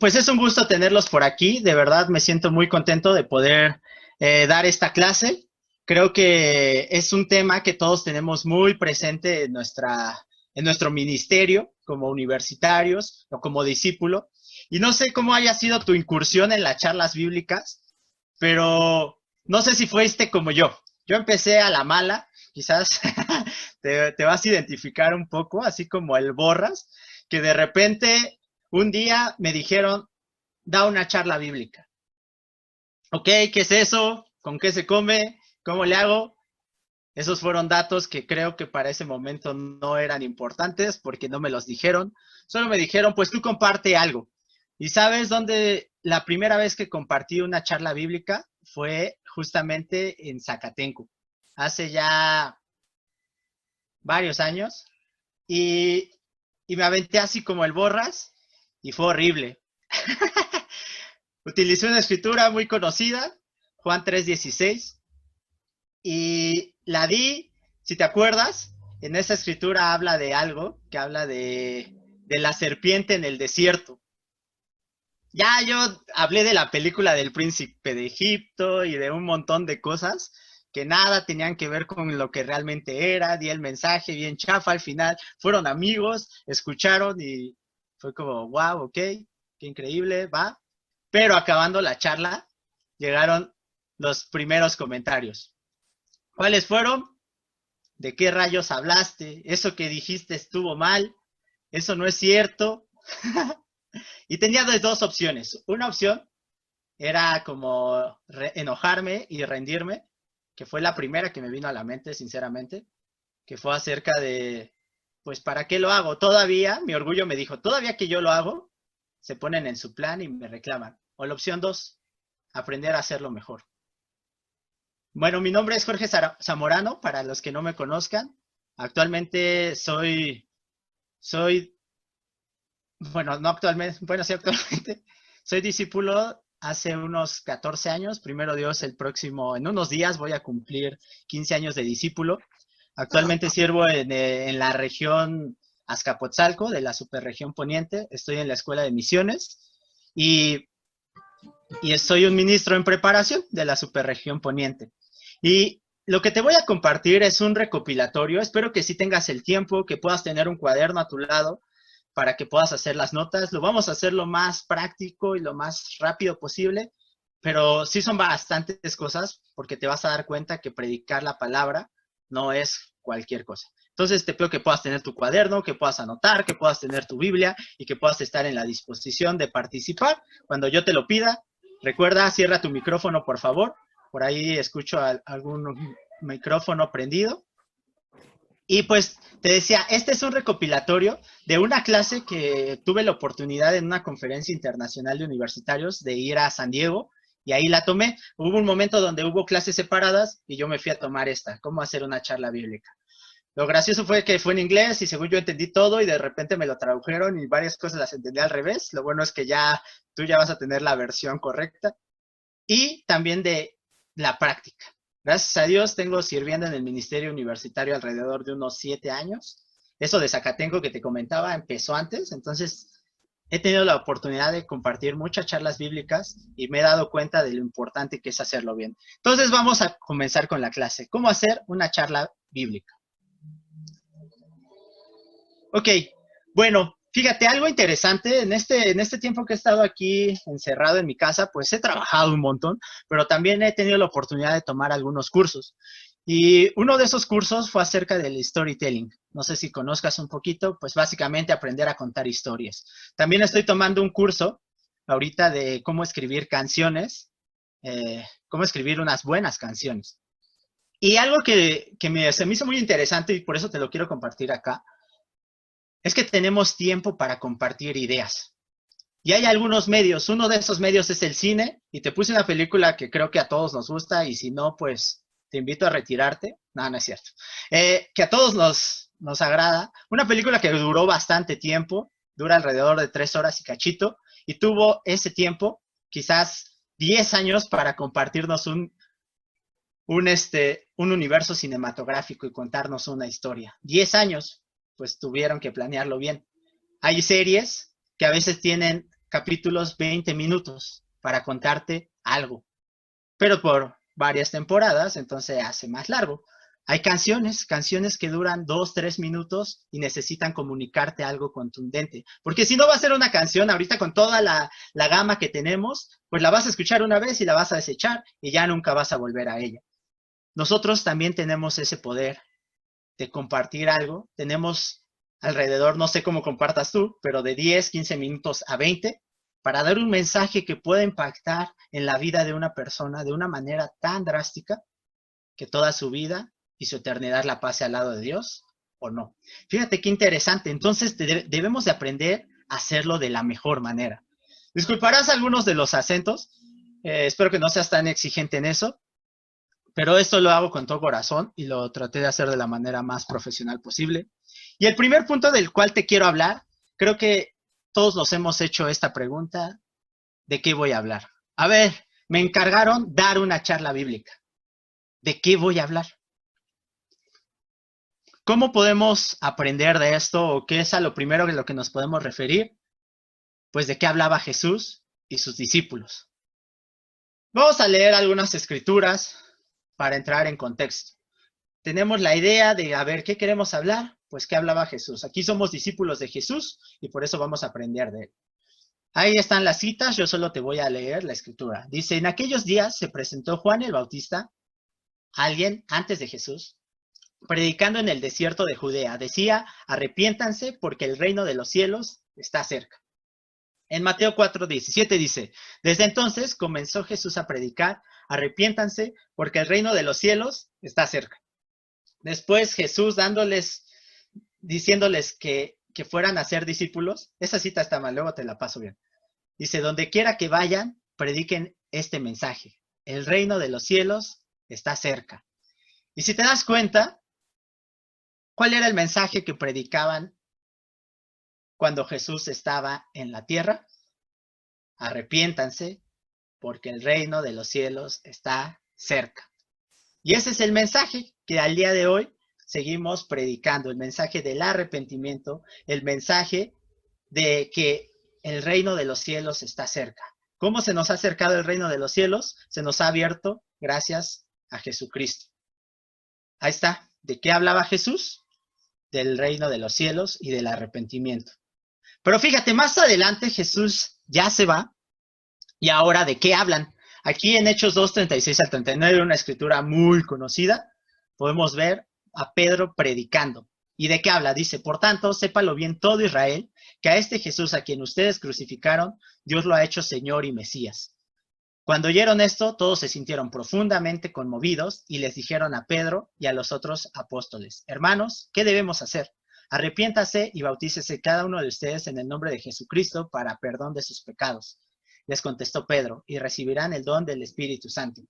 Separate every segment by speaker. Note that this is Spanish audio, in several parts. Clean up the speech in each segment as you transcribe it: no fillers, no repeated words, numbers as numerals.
Speaker 1: Pues es un gusto tenerlos por aquí. De verdad me siento muy contento de poder dar esta clase. Creo que es un tema que todos tenemos muy presente en nuestro ministerio como universitarios o como discípulo. Y no sé cómo haya sido tu incursión en las charlas bíblicas, pero no sé si fuiste como yo. Yo empecé a la mala, quizás te vas a identificar un poco, así como el Borras, que de repente un día me dijeron, da una charla bíblica. Ok, ¿qué es eso? ¿Con qué se come? ¿Cómo le hago? Esos fueron datos que creo que para ese momento no eran importantes porque no me los dijeron. Solo me dijeron, pues tú comparte algo. ¿Y sabes dónde la primera vez que compartí una charla bíblica? Fue justamente en Zacatenco, hace ya varios años. Y, y me aventé así como el Borras y fue horrible. Utilicé una escritura muy conocida, Juan 3:16, y la di, si te acuerdas, en esa escritura habla de algo, que habla de la serpiente en el desierto. Ya yo hablé de la película del príncipe de Egipto y de un montón de cosas que nada tenían que ver con lo que realmente era, di el mensaje bien chafa al final, fueron amigos, escucharon y fue como, wow, ok, qué increíble, va. Pero acabando la charla, llegaron los primeros comentarios. ¿Cuáles fueron? ¿De qué rayos hablaste? Eso que dijiste estuvo mal, eso no es cierto. Y tenía dos opciones. Una opción era como enojarme y rendirme, que fue la primera que me vino a la mente, sinceramente, que fue acerca de, pues, ¿para qué lo hago? Todavía, mi orgullo me dijo, todavía que yo lo hago, se ponen en su plan y me reclaman. O la opción dos, aprender a hacerlo mejor. Bueno, mi nombre es Jorge Zamorano, para los que no me conozcan. Actualmente soy, bueno, no actualmente, bueno, sí actualmente, soy discípulo hace unos 14 años. Primero Dios, en unos días voy a cumplir 15 años de discípulo. Actualmente sirvo en la región Azcapotzalco, de la superregión poniente. Estoy en la escuela de misiones y, y soy un ministro en preparación de la superregión poniente. Y lo que te voy a compartir es un recopilatorio. Espero que sí tengas el tiempo, que puedas tener un cuaderno a tu lado para que puedas hacer las notas. Lo vamos a hacer lo más práctico y lo más rápido posible, pero sí son bastantes cosas porque te vas a dar cuenta que predicar la palabra no es cualquier cosa. Entonces te pido que puedas tener tu cuaderno, que puedas anotar, que puedas tener tu Biblia y que puedas estar en la disposición de participar cuando yo te lo pida. Recuerda, cierra tu micrófono, por favor. Por ahí escucho algún micrófono prendido. Y pues te decía, este es un recopilatorio de una clase que tuve la oportunidad en una conferencia internacional de universitarios de ir a San Diego y ahí la tomé. Hubo un momento donde hubo clases separadas y yo me fui a tomar esta, cómo hacer una charla bíblica. Lo gracioso fue que fue en inglés y según yo entendí todo y de repente me lo tradujeron y varias cosas las entendí al revés. Lo bueno es que ya tú ya vas a tener la versión correcta. Y también de la práctica. Gracias a Dios tengo sirviendo en el ministerio universitario alrededor de unos 7 años. Eso de Zacatenco que te comentaba empezó antes, entonces he tenido la oportunidad de compartir muchas charlas bíblicas y me he dado cuenta de lo importante que es hacerlo bien. Entonces vamos a comenzar con la clase. ¿Cómo hacer una charla bíblica? Ok, bueno, fíjate, algo interesante, en este tiempo que he estado aquí encerrado en mi casa, pues he trabajado un montón, pero también he tenido la oportunidad de tomar algunos cursos. Y uno de esos cursos fue acerca del storytelling. No sé si conozcas un poquito, pues básicamente aprender a contar historias. También estoy tomando un curso ahorita de cómo escribir canciones, cómo escribir unas buenas canciones. Y algo se me hizo muy interesante y por eso te lo quiero compartir acá es que tenemos tiempo para compartir ideas. Y hay algunos medios, uno de esos medios es el cine, y te puse una película que creo que a todos nos gusta, y si no, pues te invito a retirarte. No, no es cierto. Que a todos nos agrada. Una película que duró bastante tiempo, dura alrededor de 3 horas y cachito, y tuvo ese tiempo, quizás 10 años, para compartirnos un universo cinematográfico y contarnos una historia. 10 años, pues tuvieron que planearlo bien. Hay series que a veces tienen capítulos, 20 minutos para contarte algo. Pero por varias temporadas, entonces hace más largo. Hay canciones que duran 2, 3 minutos y necesitan comunicarte algo contundente. Porque si no va a ser una canción, ahorita con toda la gama que tenemos, pues la vas a escuchar una vez y la vas a desechar y ya nunca vas a volver a ella. Nosotros también tenemos ese poder de compartir algo. Tenemos alrededor, no sé cómo compartas tú, pero de 10, 15 minutos a 20 para dar un mensaje que pueda impactar en la vida de una persona de una manera tan drástica que toda su vida y su eternidad la pase al lado de Dios o no. Fíjate qué interesante. Entonces debemos de aprender a hacerlo de la mejor manera. Disculparás algunos de los acentos. Espero que no seas tan exigente en eso. Pero esto lo hago con todo corazón y lo traté de hacer de la manera más profesional posible. Y el primer punto del cual te quiero hablar, creo que todos nos hemos hecho esta pregunta, ¿de qué voy a hablar? A ver, me encargaron dar una charla bíblica. ¿De qué voy a hablar? ¿Cómo podemos aprender de esto o qué es a lo primero de lo que nos podemos referir? Pues de qué hablaba Jesús y sus discípulos. Vamos a leer algunas escrituras para entrar en contexto. Tenemos la idea de, a ver, ¿qué queremos hablar? Pues, ¿qué hablaba Jesús? Aquí somos discípulos de Jesús y por eso vamos a aprender de él. Ahí están las citas, yo solo te voy a leer la escritura. Dice, en aquellos días se presentó Juan el Bautista, alguien antes de Jesús, predicando en el desierto de Judea. Decía, arrepiéntanse porque el reino de los cielos está cerca. En Mateo 4:17 dice, desde entonces comenzó Jesús a predicar, arrepiéntanse porque el reino de los cielos está cerca. Después Jesús diciéndoles que fueran a ser discípulos. Esa cita está mal, luego te la paso bien. Dice, donde quiera que vayan, prediquen este mensaje. El reino de los cielos está cerca. Y si te das cuenta, ¿cuál era el mensaje que predicaban cuando Jesús estaba en la tierra? Arrepiéntanse, porque el reino de los cielos está cerca. Y ese es el mensaje que al día de hoy seguimos predicando, el mensaje del arrepentimiento, el mensaje de que el reino de los cielos está cerca. ¿Cómo se nos ha acercado el reino de los cielos? Se nos ha abierto gracias a Jesucristo. Ahí está. ¿De qué hablaba Jesús? Del reino de los cielos y del arrepentimiento. Pero fíjate, más adelante Jesús ya se va. ¿Y ahora de qué hablan? Aquí en Hechos 2:36 al 39, una escritura muy conocida, podemos ver a Pedro predicando. ¿Y de qué habla? Dice, por tanto, sépalo bien todo Israel, que a este Jesús a quien ustedes crucificaron, Dios lo ha hecho Señor y Mesías. Cuando oyeron esto, todos se sintieron profundamente conmovidos y les dijeron a Pedro y a los otros apóstoles, hermanos, ¿qué debemos hacer? Arrepiéntase y bautícese cada uno de ustedes en el nombre de Jesucristo para perdón de sus pecados. Les contestó Pedro, y recibirán el don del Espíritu Santo.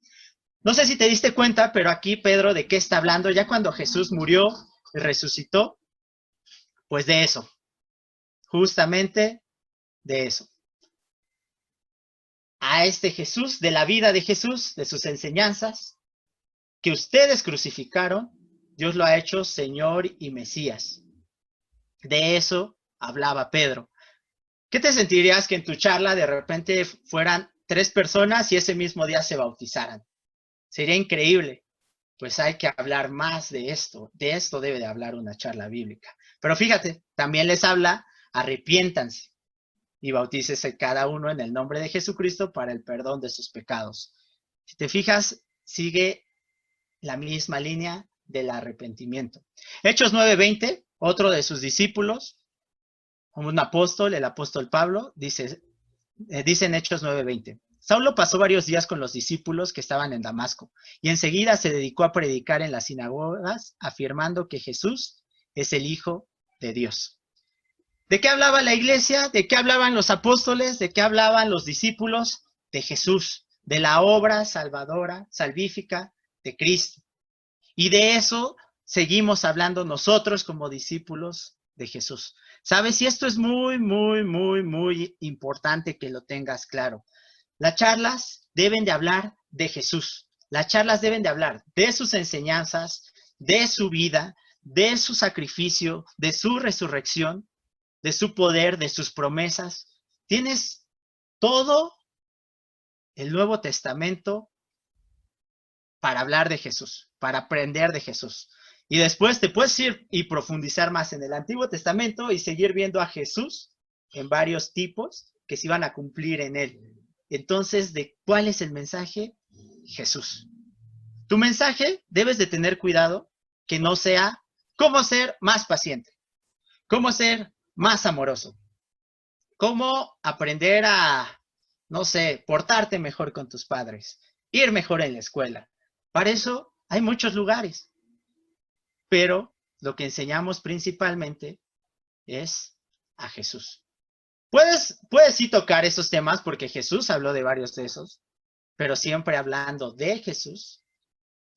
Speaker 1: No sé si te diste cuenta, pero aquí Pedro, ¿de qué está hablando? Ya cuando Jesús murió y resucitó, pues de eso, justamente de eso. A este Jesús, de la vida de Jesús, de sus enseñanzas, que ustedes crucificaron, Dios lo ha hecho Señor y Mesías. De eso hablaba Pedro. ¿Qué te sentirías que en tu charla de repente fueran 3 personas y ese mismo día se bautizaran? Sería increíble. Pues hay que hablar más de esto. De esto debe de hablar una charla bíblica. Pero fíjate, también les habla, arrepiéntanse y bautícese cada uno en el nombre de Jesucristo para el perdón de sus pecados. Si te fijas, sigue la misma línea del arrepentimiento. Hechos 9:20, otro de sus discípulos, un apóstol, el apóstol Pablo, dice en Hechos 9:20, Saulo pasó varios días con los discípulos que estaban en Damasco y enseguida se dedicó a predicar en las sinagogas afirmando que Jesús es el Hijo de Dios. ¿De qué hablaba la iglesia? ¿De qué hablaban los apóstoles? ¿De qué hablaban los discípulos? De Jesús, de la obra salvadora, salvífica de Cristo. Y de eso seguimos hablando nosotros como discípulos de Jesús. ¿Sabes? Y esto es muy, muy, muy, muy importante que lo tengas claro. Las charlas deben de hablar de Jesús. Las charlas deben de hablar de sus enseñanzas, de su vida, de su sacrificio, de su resurrección, de su poder, de sus promesas. Tienes todo el Nuevo Testamento para hablar de Jesús, para aprender de Jesús. Y después te puedes ir y profundizar más en el Antiguo Testamento y seguir viendo a Jesús en varios tipos que se iban a cumplir en él. Entonces, ¿de cuál es el mensaje? Jesús. Tu mensaje debes de tener cuidado que no sea cómo ser más paciente, cómo ser más amoroso, cómo aprender a, no sé, portarte mejor con tus padres, ir mejor en la escuela. Para eso hay muchos lugares, pero lo que enseñamos principalmente es a Jesús. Puedes sí tocar esos temas porque Jesús habló de varios de esos, pero siempre hablando de Jesús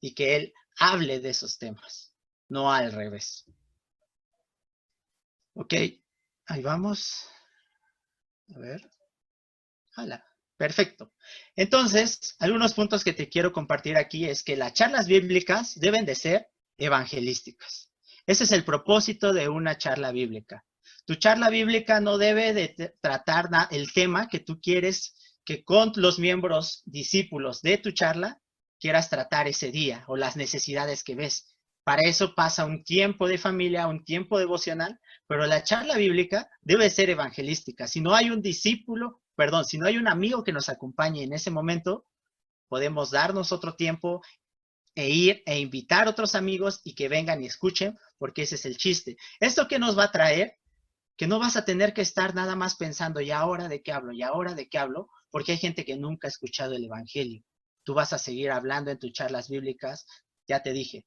Speaker 1: y que Él hable de esos temas, no al revés. Ok, ahí vamos. A ver. Hola. Perfecto. Entonces, algunos puntos que te quiero compartir aquí es que las charlas bíblicas deben de ser evangelísticas. Ese es el propósito de una charla bíblica. Tu charla bíblica no debe de tratar el tema que tú quieres que con los miembros discípulos de tu charla quieras tratar ese día o las necesidades que ves. Para eso pasa un tiempo de familia, un tiempo devocional, pero la charla bíblica debe ser evangelística. Si no hay un discípulo, perdón, si no hay un amigo que nos acompañe en ese momento, podemos darnos otro tiempo e ir e invitar a otros amigos y que vengan y escuchen, porque ese es el chiste. ¿Esto qué nos va a traer? Que no vas a tener que estar nada más pensando, ¿y ahora de qué hablo? ¿Y ahora de qué hablo? Porque hay gente que nunca ha escuchado el evangelio. Tú vas a seguir hablando en tus charlas bíblicas, ya te dije,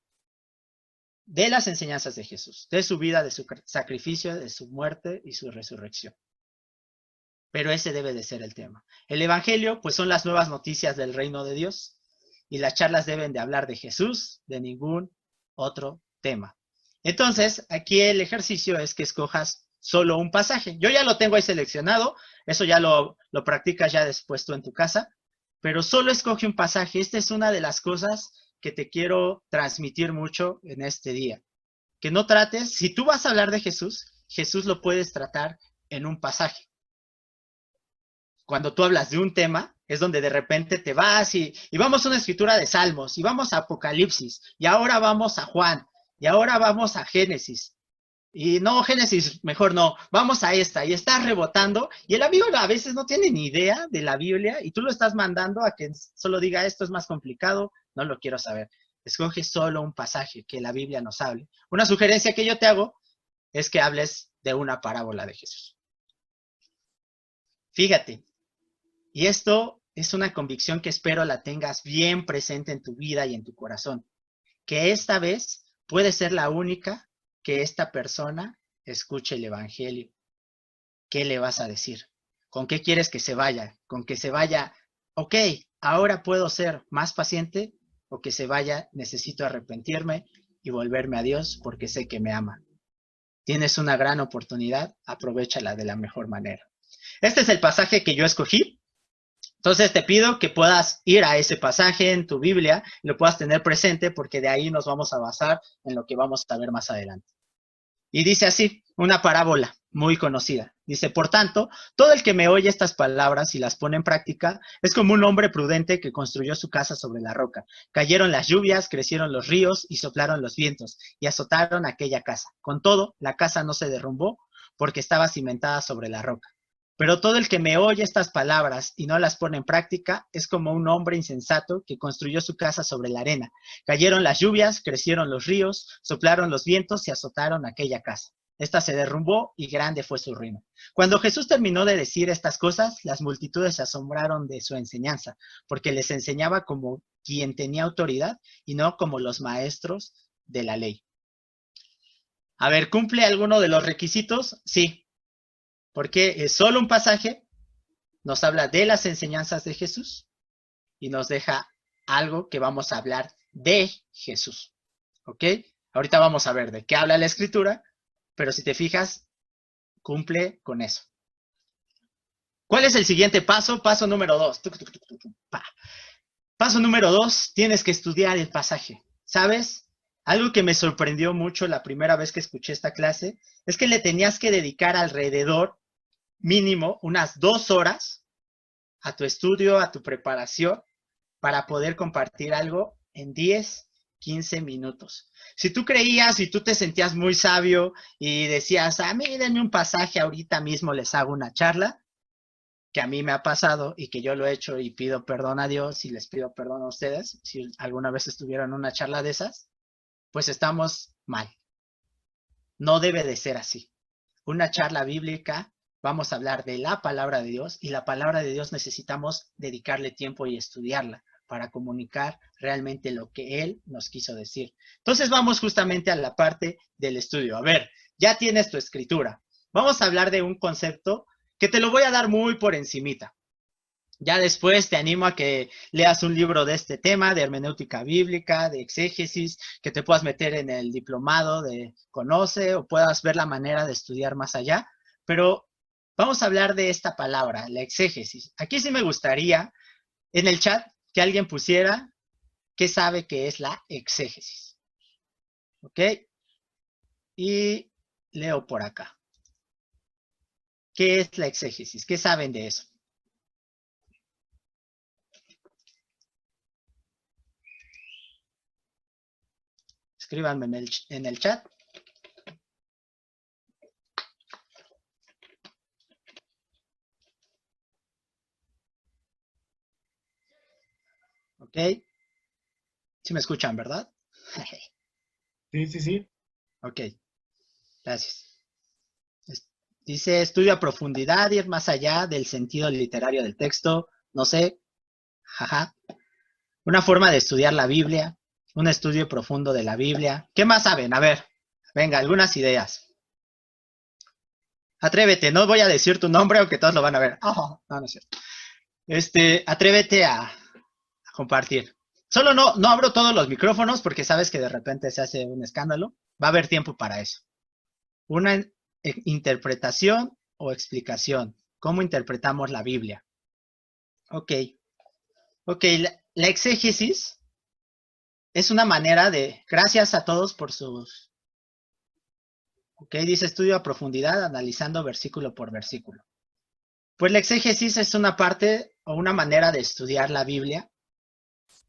Speaker 1: de las enseñanzas de Jesús, de su vida, de su sacrificio, de su muerte y su resurrección. Pero ese debe de ser el tema. El evangelio, pues son las nuevas noticias del reino de Dios y las charlas deben de hablar de Jesús, de ningún otro tema. Entonces, aquí el ejercicio es que escojas solo un pasaje. Yo ya lo tengo ahí seleccionado, eso ya lo practicas ya después tú en tu casa, pero solo escoge un pasaje. Esta es una de las cosas que te quiero transmitir mucho en este día. Que no trates, si tú vas a hablar de Jesús, Jesús lo puedes tratar en un pasaje. Cuando tú hablas de un tema, es donde de repente te vas y vamos a una escritura de Salmos, y vamos a Apocalipsis, y ahora vamos a Juan, y ahora vamos a Génesis. Y no, Génesis, mejor no, vamos a esta, y estás rebotando, y el amigo a veces no tiene ni idea de la Biblia, y tú lo estás mandando a que solo diga esto es más complicado, no lo quiero saber. Escoge solo un pasaje que la Biblia nos hable. Una sugerencia que yo te hago es que hables de una parábola de Jesús. Fíjate, y esto es una convicción que espero la tengas bien presente en tu vida y en tu corazón, que esta vez puede ser la única que esta persona escuche el evangelio. ¿Qué le vas a decir? ¿Con qué quieres que se vaya? ¿Con que se vaya, ok, ahora puedo ser más paciente? ¿O que se vaya, necesito arrepentirme y volverme a Dios porque sé que me ama? Tienes una gran oportunidad, aprovéchala de la mejor manera. Este es el pasaje que yo escogí. Entonces te pido que puedas ir a ese pasaje en tu Biblia y lo puedas tener presente porque de ahí nos vamos a basar en lo que vamos a ver más adelante. Y dice así, una parábola muy conocida. Dice, por tanto, todo el que me oye estas palabras y las pone en práctica es como un hombre prudente que construyó su casa sobre la roca. Cayeron las lluvias, crecieron los ríos y soplaron los vientos y azotaron aquella casa. Con todo, la casa no se derrumbó porque estaba cimentada sobre la roca. Pero todo el que me oye estas palabras y no las pone en práctica es como un hombre insensato que construyó su casa sobre la arena. Cayeron las lluvias, crecieron los ríos, soplaron los vientos y azotaron aquella casa. Esta se derrumbó y grande fue su ruina. Cuando Jesús terminó de decir estas cosas, las multitudes se asombraron de su enseñanza, porque les enseñaba como quien tenía autoridad y no como los maestros de la ley. A ver, ¿cumple alguno de los requisitos? Sí. Porque es solo un pasaje, nos habla de las enseñanzas de Jesús y nos deja algo que vamos a hablar de Jesús. ¿Ok? Ahorita vamos a ver de qué habla la Escritura, pero si te fijas, cumple con eso. ¿Cuál es el siguiente paso? Paso número 2. Paso número 2, tienes que estudiar el pasaje. ¿Sabes? Algo que me sorprendió mucho la primera vez que escuché esta clase es que le tenías que dedicar alrededor mínimo unas 2 horas a tu estudio, a tu preparación, para poder compartir algo en 10, 15 minutos. Si tú creías y tú te sentías muy sabio y decías, a mí denme un pasaje, ahorita mismo les hago una charla, que a mí me ha pasado y que yo lo he hecho y pido perdón a Dios y les pido perdón a ustedes, si alguna vez estuvieron en una charla de esas, pues estamos mal. No debe de ser así. Una charla bíblica, vamos a hablar de la palabra de Dios y la palabra de Dios necesitamos dedicarle tiempo y estudiarla para comunicar realmente lo que Él nos quiso decir. Entonces vamos justamente a la parte del estudio. A ver, ya tienes tu escritura. Vamos a hablar de un concepto que te lo voy a dar muy por encimita. Ya después te animo a que leas un libro de este tema, de hermenéutica bíblica, de exégesis, que te puedas meter en el diplomado de Conoce o puedas ver la manera de estudiar más allá. Pero vamos a hablar de esta palabra, la exégesis. Aquí sí me gustaría en el chat que alguien pusiera qué sabe que es la exégesis. ¿Ok? Y leo por acá. ¿Qué es la exégesis? ¿Qué saben de eso? Escríbanme en el chat. ¿Ok? Sí me escuchan, ¿verdad?
Speaker 2: Sí, sí, sí.
Speaker 1: Ok, gracias. Dice, estudio a profundidad, ir más allá del sentido literario del texto. No sé, jaja. Una forma de estudiar la Biblia, un estudio profundo de la Biblia. ¿Qué más saben? A ver, venga, algunas ideas. Atrévete, no voy a decir tu nombre, aunque todos lo van a ver. Oh, no, no es cierto. Atrévete a compartir. Solo no abro todos los micrófonos porque sabes que de repente se hace un escándalo. Va a haber tiempo para eso. Una interpretación o explicación. ¿Cómo interpretamos la Biblia? Ok. Ok, la exégesis es una manera de, gracias a todos por sus, ok, dice estudio a profundidad analizando versículo por versículo. Pues la exégesis es una parte o una manera de estudiar la Biblia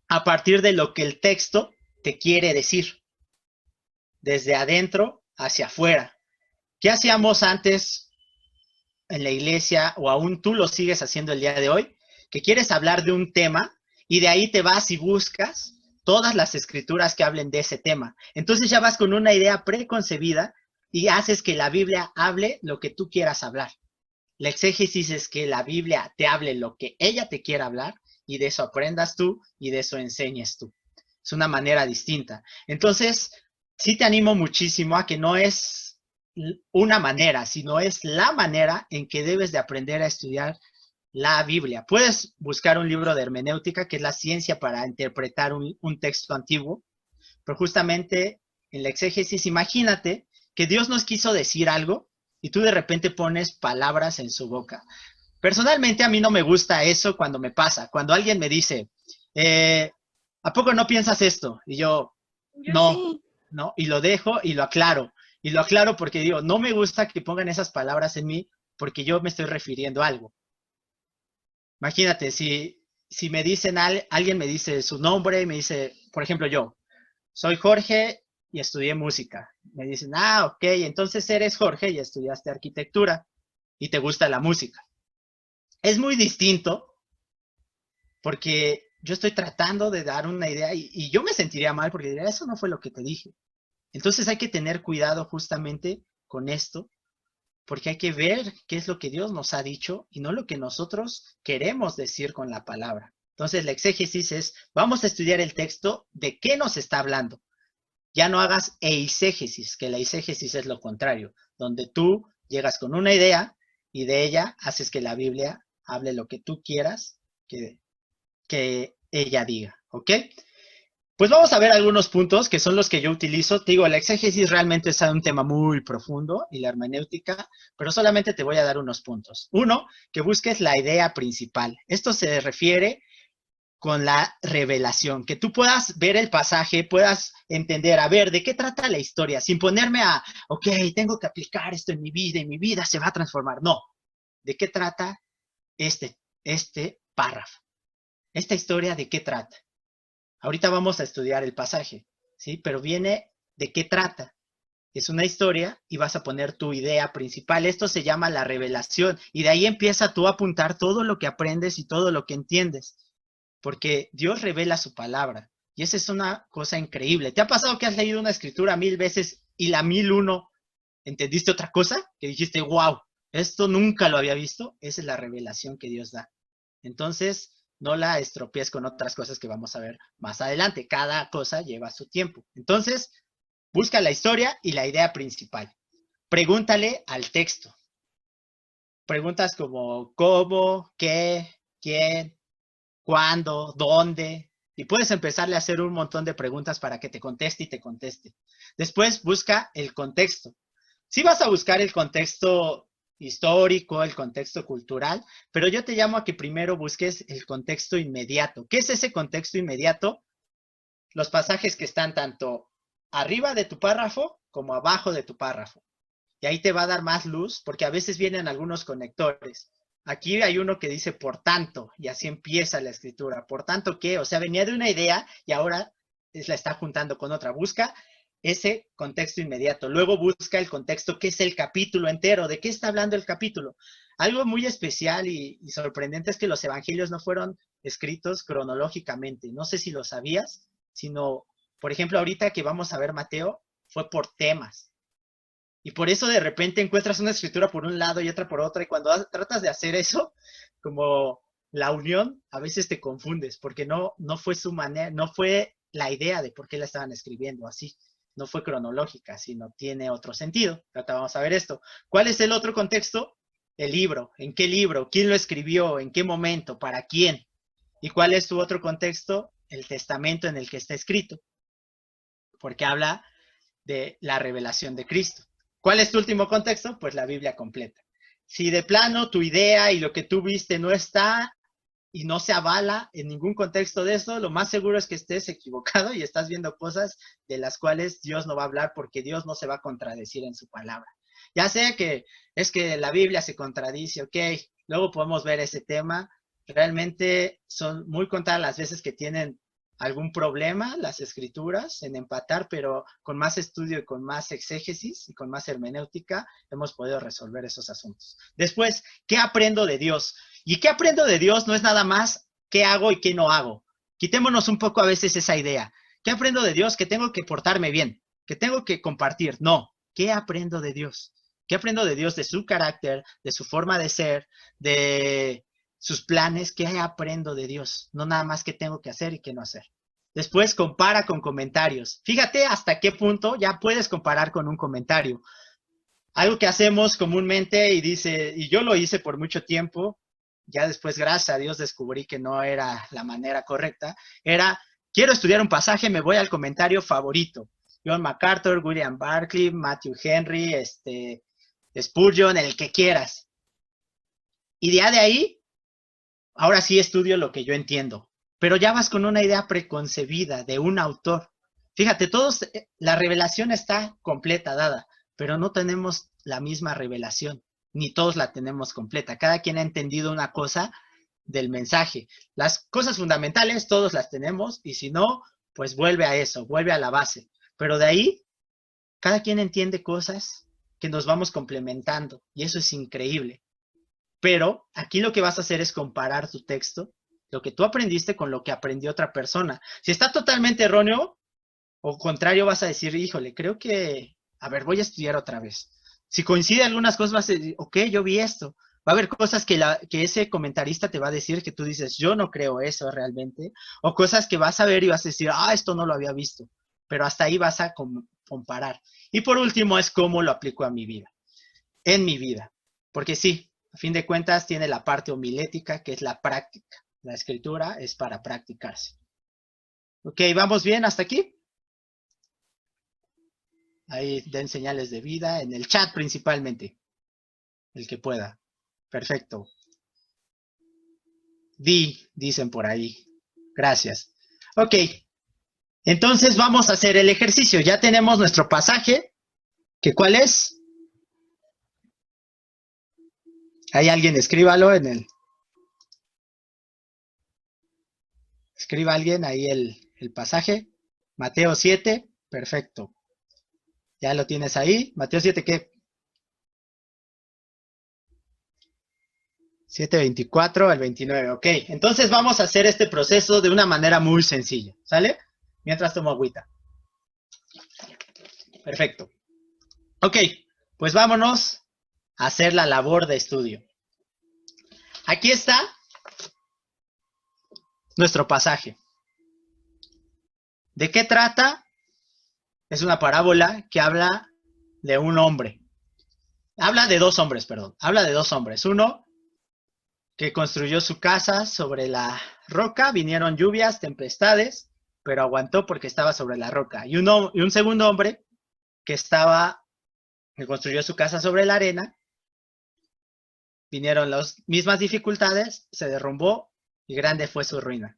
Speaker 1: a partir de lo que el texto te quiere decir, desde adentro hacia afuera. ¿Qué hacíamos antes en la iglesia o aún tú lo sigues haciendo el día de hoy? Que quieres hablar de un tema y de ahí te vas y buscas todas las escrituras que hablen de ese tema. Entonces ya vas con una idea preconcebida y haces que la Biblia hable lo que tú quieras hablar. La exégesis es que la Biblia te hable lo que ella te quiera hablar y de eso aprendas tú y de eso enseñes tú. Es una manera distinta. Entonces, sí te animo muchísimo a que no es una manera, sino es la manera en que debes de aprender a estudiar la Biblia. Puedes buscar un libro de hermenéutica, que es la ciencia para interpretar un texto antiguo, pero justamente en la exégesis, imagínate que Dios nos quiso decir algo y tú de repente pones palabras en su boca. Personalmente a mí no me gusta eso cuando me pasa, cuando alguien me dice, ¿a poco no piensas esto? Y yo no,
Speaker 3: Sí.
Speaker 1: no, y lo dejo y lo aclaro. Y lo aclaro porque digo, no me gusta que pongan esas palabras en mí porque yo me estoy refiriendo a algo. Imagínate, si me dicen, alguien me dice su nombre, me dice, por ejemplo, yo, soy Jorge y estudié música. Me dicen, ok, entonces eres Jorge y estudiaste arquitectura y te gusta la música. Es muy distinto porque yo estoy tratando de dar una idea y yo me sentiría mal porque diría, eso no fue lo que te dije. Entonces hay que tener cuidado justamente con esto porque hay que ver qué es lo que Dios nos ha dicho y no lo que nosotros queremos decir con la palabra. Entonces la exégesis es, vamos a estudiar el texto, de qué nos está hablando. Ya no hagas eisegesis, que la eisegesis es lo contrario, donde tú llegas con una idea y de ella haces que la Biblia hable lo que tú quieras que ella diga, ¿ok? Pues vamos a ver algunos puntos que son los que yo utilizo. Te digo, la exégesis realmente es un tema muy profundo y la hermenéutica, pero solamente te voy a dar unos puntos. Uno, que busques la idea principal. Esto se refiere con la revelación, que tú puedas ver el pasaje, puedas entender, a ver, ¿de qué trata la historia? Sin ponerme a, ok, tengo que aplicar esto en mi vida y mi vida se va a transformar. No, ¿de qué trata este párrafo? ¿Esta historia de qué trata? Ahorita vamos a estudiar el pasaje, ¿sí? Pero viene de qué trata. Es una historia y vas a poner tu idea principal. Esto se llama la revelación y de ahí empieza tú a apuntar todo lo que aprendes y todo lo que entiendes. Porque Dios revela su palabra y esa es una cosa increíble. ¿Te ha pasado que has leído una escritura 1000 veces y la 1001 entendiste otra cosa? Que dijiste, wow, esto nunca lo había visto. Esa es la revelación que Dios da. Entonces, no la estropees con otras cosas que vamos a ver más adelante. Cada cosa lleva su tiempo. Entonces, busca la historia y la idea principal. Pregúntale al texto. Preguntas como cómo, qué, quién, cuándo, dónde. Y puedes empezarle a hacer un montón de preguntas para que te conteste y te conteste. Después busca el contexto. Sí vas a buscar el contexto histórico, el contexto cultural, pero yo te llamo a que primero busques el contexto inmediato. ¿Qué es ese contexto inmediato? Los pasajes que están tanto arriba de tu párrafo como abajo de tu párrafo. Y ahí te va a dar más luz, porque a veces vienen algunos conectores. Aquí hay uno que dice por tanto, y así empieza la escritura. Por tanto, ¿qué? O sea, venía de una idea y ahora la está juntando con otra. Busca ese contexto inmediato. Luego busca el contexto, que es el capítulo entero. ¿De qué está hablando el capítulo? Algo muy especial y sorprendente es que los evangelios no fueron escritos cronológicamente. No sé si lo sabías, sino, por ejemplo, ahorita que vamos a ver Mateo, fue por temas. Y por eso de repente encuentras una escritura por un lado y otra por otra, y cuando tratas de hacer eso, como la unión, a veces te confundes, porque no fue su manera, no fue la idea de por qué la estaban escribiendo así. No fue cronológica, sino tiene otro sentido. Ahora vamos a ver esto. ¿Cuál es el otro contexto? El libro. ¿En qué libro? ¿Quién lo escribió? ¿En qué momento? ¿Para quién? ¿Y cuál es tu otro contexto? El testamento en el que está escrito. Porque habla de la revelación de Cristo. ¿Cuál es tu último contexto? Pues la Biblia completa. Si de plano tu idea y lo que tú viste no está y no se avala en ningún contexto de eso, lo más seguro es que estés equivocado y estás viendo cosas de las cuales Dios no va a hablar porque Dios no se va a contradecir en su palabra. Ya sé que es que la Biblia se contradice, ok, luego podemos ver ese tema. Realmente son muy contadas las veces que tienen algún problema las escrituras en empatar, pero con más estudio y con más exégesis y con más hermenéutica hemos podido resolver esos asuntos. Después, ¿qué aprendo de Dios? ¿Y qué aprendo de Dios? No es nada más qué hago y qué no hago. Quitémonos un poco a veces esa idea. ¿Qué aprendo de Dios? Que tengo que portarme bien, que tengo que compartir. No, ¿qué aprendo de Dios? ¿Qué aprendo de Dios? De su carácter, de su forma de ser, de sus planes. ¿Qué aprendo de Dios? No nada más qué tengo que hacer y qué no hacer. Después compara con comentarios. Fíjate hasta qué punto ya puedes comparar con un comentario. Algo que hacemos comúnmente y yo lo hice por mucho tiempo, ya después, gracias a Dios, descubrí que no era la manera correcta, era, quiero estudiar un pasaje, me voy al comentario favorito. John MacArthur, William Barclay, Matthew Henry, Spurgeon, el que quieras. Y de ahí, ahora sí estudio lo que yo entiendo. Pero ya vas con una idea preconcebida de un autor. Fíjate, la revelación está completa, dada, pero no tenemos la misma revelación, ni todos la tenemos completa. Cada quien ha entendido una cosa del mensaje. Las cosas fundamentales todos las tenemos y si no, pues vuelve a eso, vuelve a la base. Pero de ahí, cada quien entiende cosas que nos vamos complementando y eso es increíble. Pero aquí lo que vas a hacer es comparar tu texto, lo que tú aprendiste con lo que aprendió otra persona. Si está totalmente erróneo o contrario, vas a decir, híjole, creo que, a ver, voy a estudiar otra vez. Si coincide algunas cosas, vas a decir, ok, yo vi esto. Va a haber cosas que ese comentarista te va a decir que tú dices, yo no creo eso realmente. O cosas que vas a ver y vas a decir, esto no lo había visto. Pero hasta ahí vas a comparar. Y por último es cómo lo aplico a mi vida. En mi vida. Porque sí, a fin de cuentas tiene la parte homilética, que es la práctica. La escritura es para practicarse. Ok, ¿vamos bien hasta aquí? Ahí den señales de vida, en el chat principalmente. El que pueda. Perfecto. Dicen por ahí. Gracias. Ok. Entonces vamos a hacer el ejercicio. Ya tenemos nuestro pasaje. ¿Que cuál es? Hay alguien, escríbalo en el Escriba alguien ahí el pasaje. Mateo 7, perfecto. Ya lo tienes ahí. Mateo 7, ¿qué? 7:24 al 29, ok. Entonces vamos a hacer este proceso de una manera muy sencilla, ¿sale? Mientras tomo agüita. Perfecto. Ok, pues vámonos a hacer la labor de estudio. Aquí está nuestro pasaje. ¿De qué trata? Es una parábola que habla de un hombre. Habla de dos hombres, perdón. Habla de dos hombres. Uno que construyó su casa sobre la roca, vinieron lluvias, tempestades, pero aguantó porque estaba sobre la roca. Y un segundo hombre que construyó su casa sobre la arena, vinieron las mismas dificultades, se derrumbó y grande fue su ruina.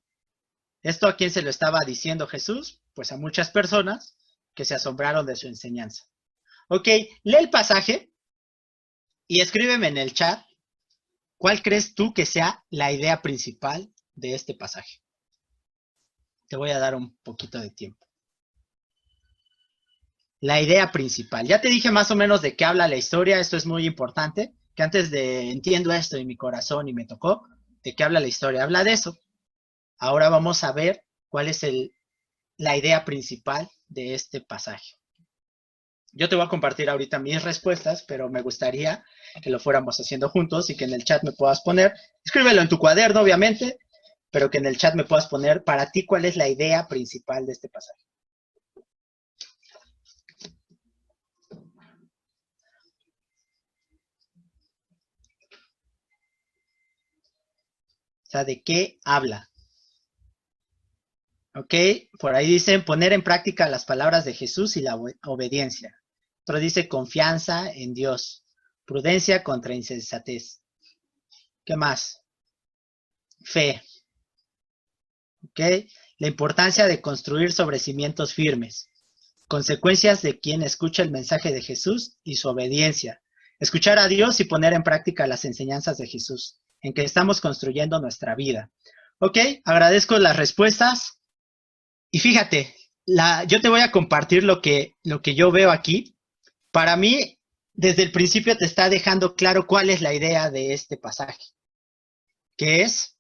Speaker 1: ¿Esto a quién se lo estaba diciendo Jesús? Pues a muchas personas que se asombraron de su enseñanza. Ok, lee el pasaje y escríbeme en el chat cuál crees tú que sea la idea principal de este pasaje. Te voy a dar un poquito de tiempo. La idea principal. Ya te dije más o menos de qué habla la historia, esto es muy importante, que antes de entiendo esto en mi corazón y me tocó, de qué habla la historia. Habla de eso. Ahora vamos a ver cuál es la idea principal de este pasaje. Yo te voy a compartir ahorita mis respuestas, pero me gustaría que lo fuéramos haciendo juntos y que en el chat me puedas poner, escríbelo en tu cuaderno, obviamente, pero que en el chat me puedas poner para ti cuál es la idea principal de este pasaje. O sea, ¿de qué habla? Ok, por ahí dicen poner en práctica las palabras de Jesús y la obediencia. Otro dice confianza en Dios, prudencia contra insensatez. ¿Qué más? Fe. Ok, la importancia de construir sobre cimientos firmes. Consecuencias de quien escucha el mensaje de Jesús y su obediencia. Escuchar a Dios y poner en práctica las enseñanzas de Jesús, en que estamos construyendo nuestra vida. Ok, agradezco las respuestas. Y fíjate, yo te voy a compartir lo que yo veo aquí. Para mí, desde el principio te está dejando claro cuál es la idea de este pasaje, que es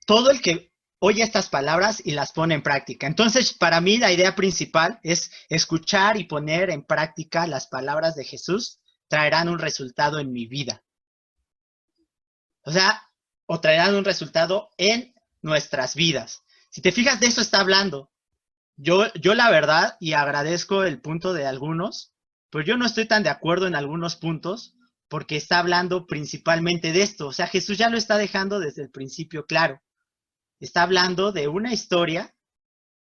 Speaker 1: todo el que oye estas palabras y las pone en práctica. Entonces, para mí la idea principal es escuchar y poner en práctica las palabras de Jesús, traerán un resultado en mi vida. O sea, o traerán un resultado en nuestras vidas. Si te fijas, de eso está hablando. Yo la verdad, y agradezco el punto de algunos, pero yo no estoy tan de acuerdo en algunos puntos porque está hablando principalmente de esto. O sea, Jesús ya lo está dejando desde el principio claro. Está hablando de una historia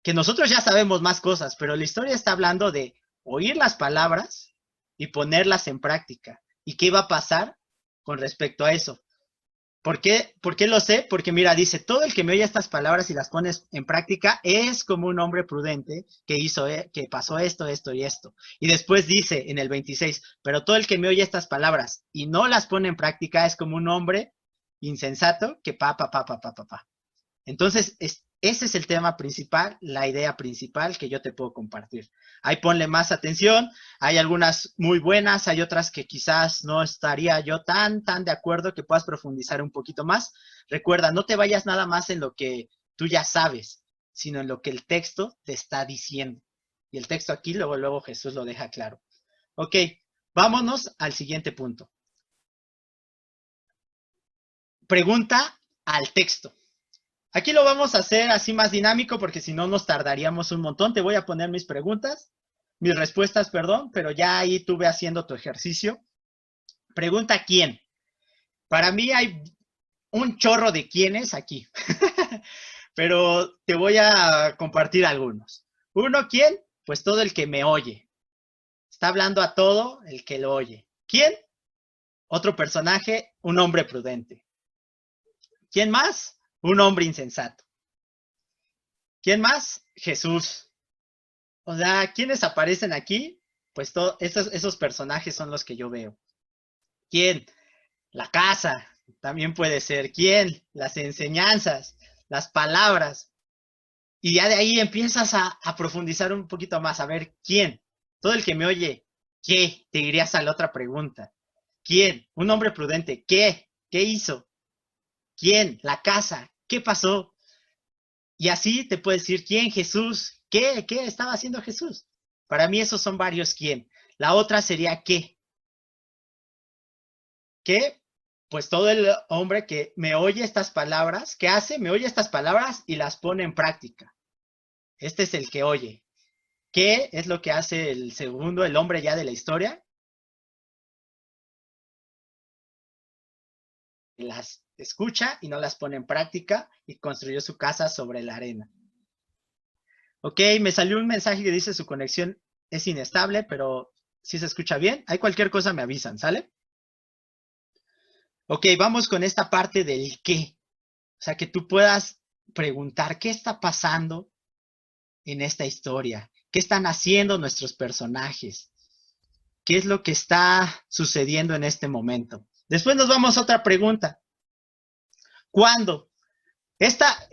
Speaker 1: que nosotros ya sabemos más cosas, pero la historia está hablando de oír las palabras y ponerlas en práctica. ¿Y qué va a pasar con respecto a eso? ¿Por qué lo sé? Porque mira, dice, todo el que me oye estas palabras y las pones en práctica es como un hombre prudente que pasó esto, esto y esto. Y después dice en el 26, pero todo el que me oye estas palabras y no las pone en práctica es como un hombre insensato que pa. Entonces, ese es el tema principal, la idea principal que yo te puedo compartir. Ahí ponle más atención, hay algunas muy buenas, hay otras que quizás no estaría yo tan de acuerdo que puedas profundizar un poquito más. Recuerda, no te vayas nada más en lo que tú ya sabes, sino en lo que el texto te está diciendo. Y el texto aquí, luego Jesús lo deja claro. Ok, vámonos al siguiente punto. Pregunta al texto. Aquí lo vamos a hacer así más dinámico porque si no nos tardaríamos un montón. Te voy a poner mis respuestas, perdón, pero ya ahí tú ve haciendo tu ejercicio. Pregunta quién. Para mí hay un chorro de quiénes aquí, pero te voy a compartir algunos. Uno, ¿quién? Pues todo el que me oye. Está hablando a todo el que lo oye. ¿Quién? Otro personaje, un hombre prudente. ¿Quién más? Un hombre insensato. ¿Quién más? Jesús. O sea, ¿quiénes aparecen aquí? Pues esos personajes son los que yo veo. ¿Quién? La casa. También puede ser quién, las enseñanzas, las palabras. Y ya de ahí empiezas a profundizar un poquito más, a ver quién. Todo el que me oye, ¿qué? Te irías a la otra pregunta. ¿Quién? Un hombre prudente, ¿qué? ¿Qué hizo? ¿Quién? La casa, ¿qué pasó? Y así te puedes decir, ¿quién? Jesús, ¿qué? ¿Qué estaba haciendo Jesús? Para mí esos son varios quién. La otra sería ¿qué? ¿Qué? Pues todo el hombre que me oye estas palabras, ¿qué hace? Me oye estas palabras y las pone en práctica. Este es el que oye. ¿Qué es lo que hace el segundo, el hombre ya de la historia? Las escucha y no las pone en práctica y construyó su casa sobre la arena. Ok, me salió un mensaje que dice su conexión es inestable, pero si se escucha bien, hay cualquier cosa me avisan, ¿sale? Ok, vamos con esta parte del qué. O sea, que tú puedas preguntar qué está pasando en esta historia, qué están haciendo nuestros personajes, qué es lo que está sucediendo en este momento. Después nos vamos a otra pregunta. ¿Cuándo?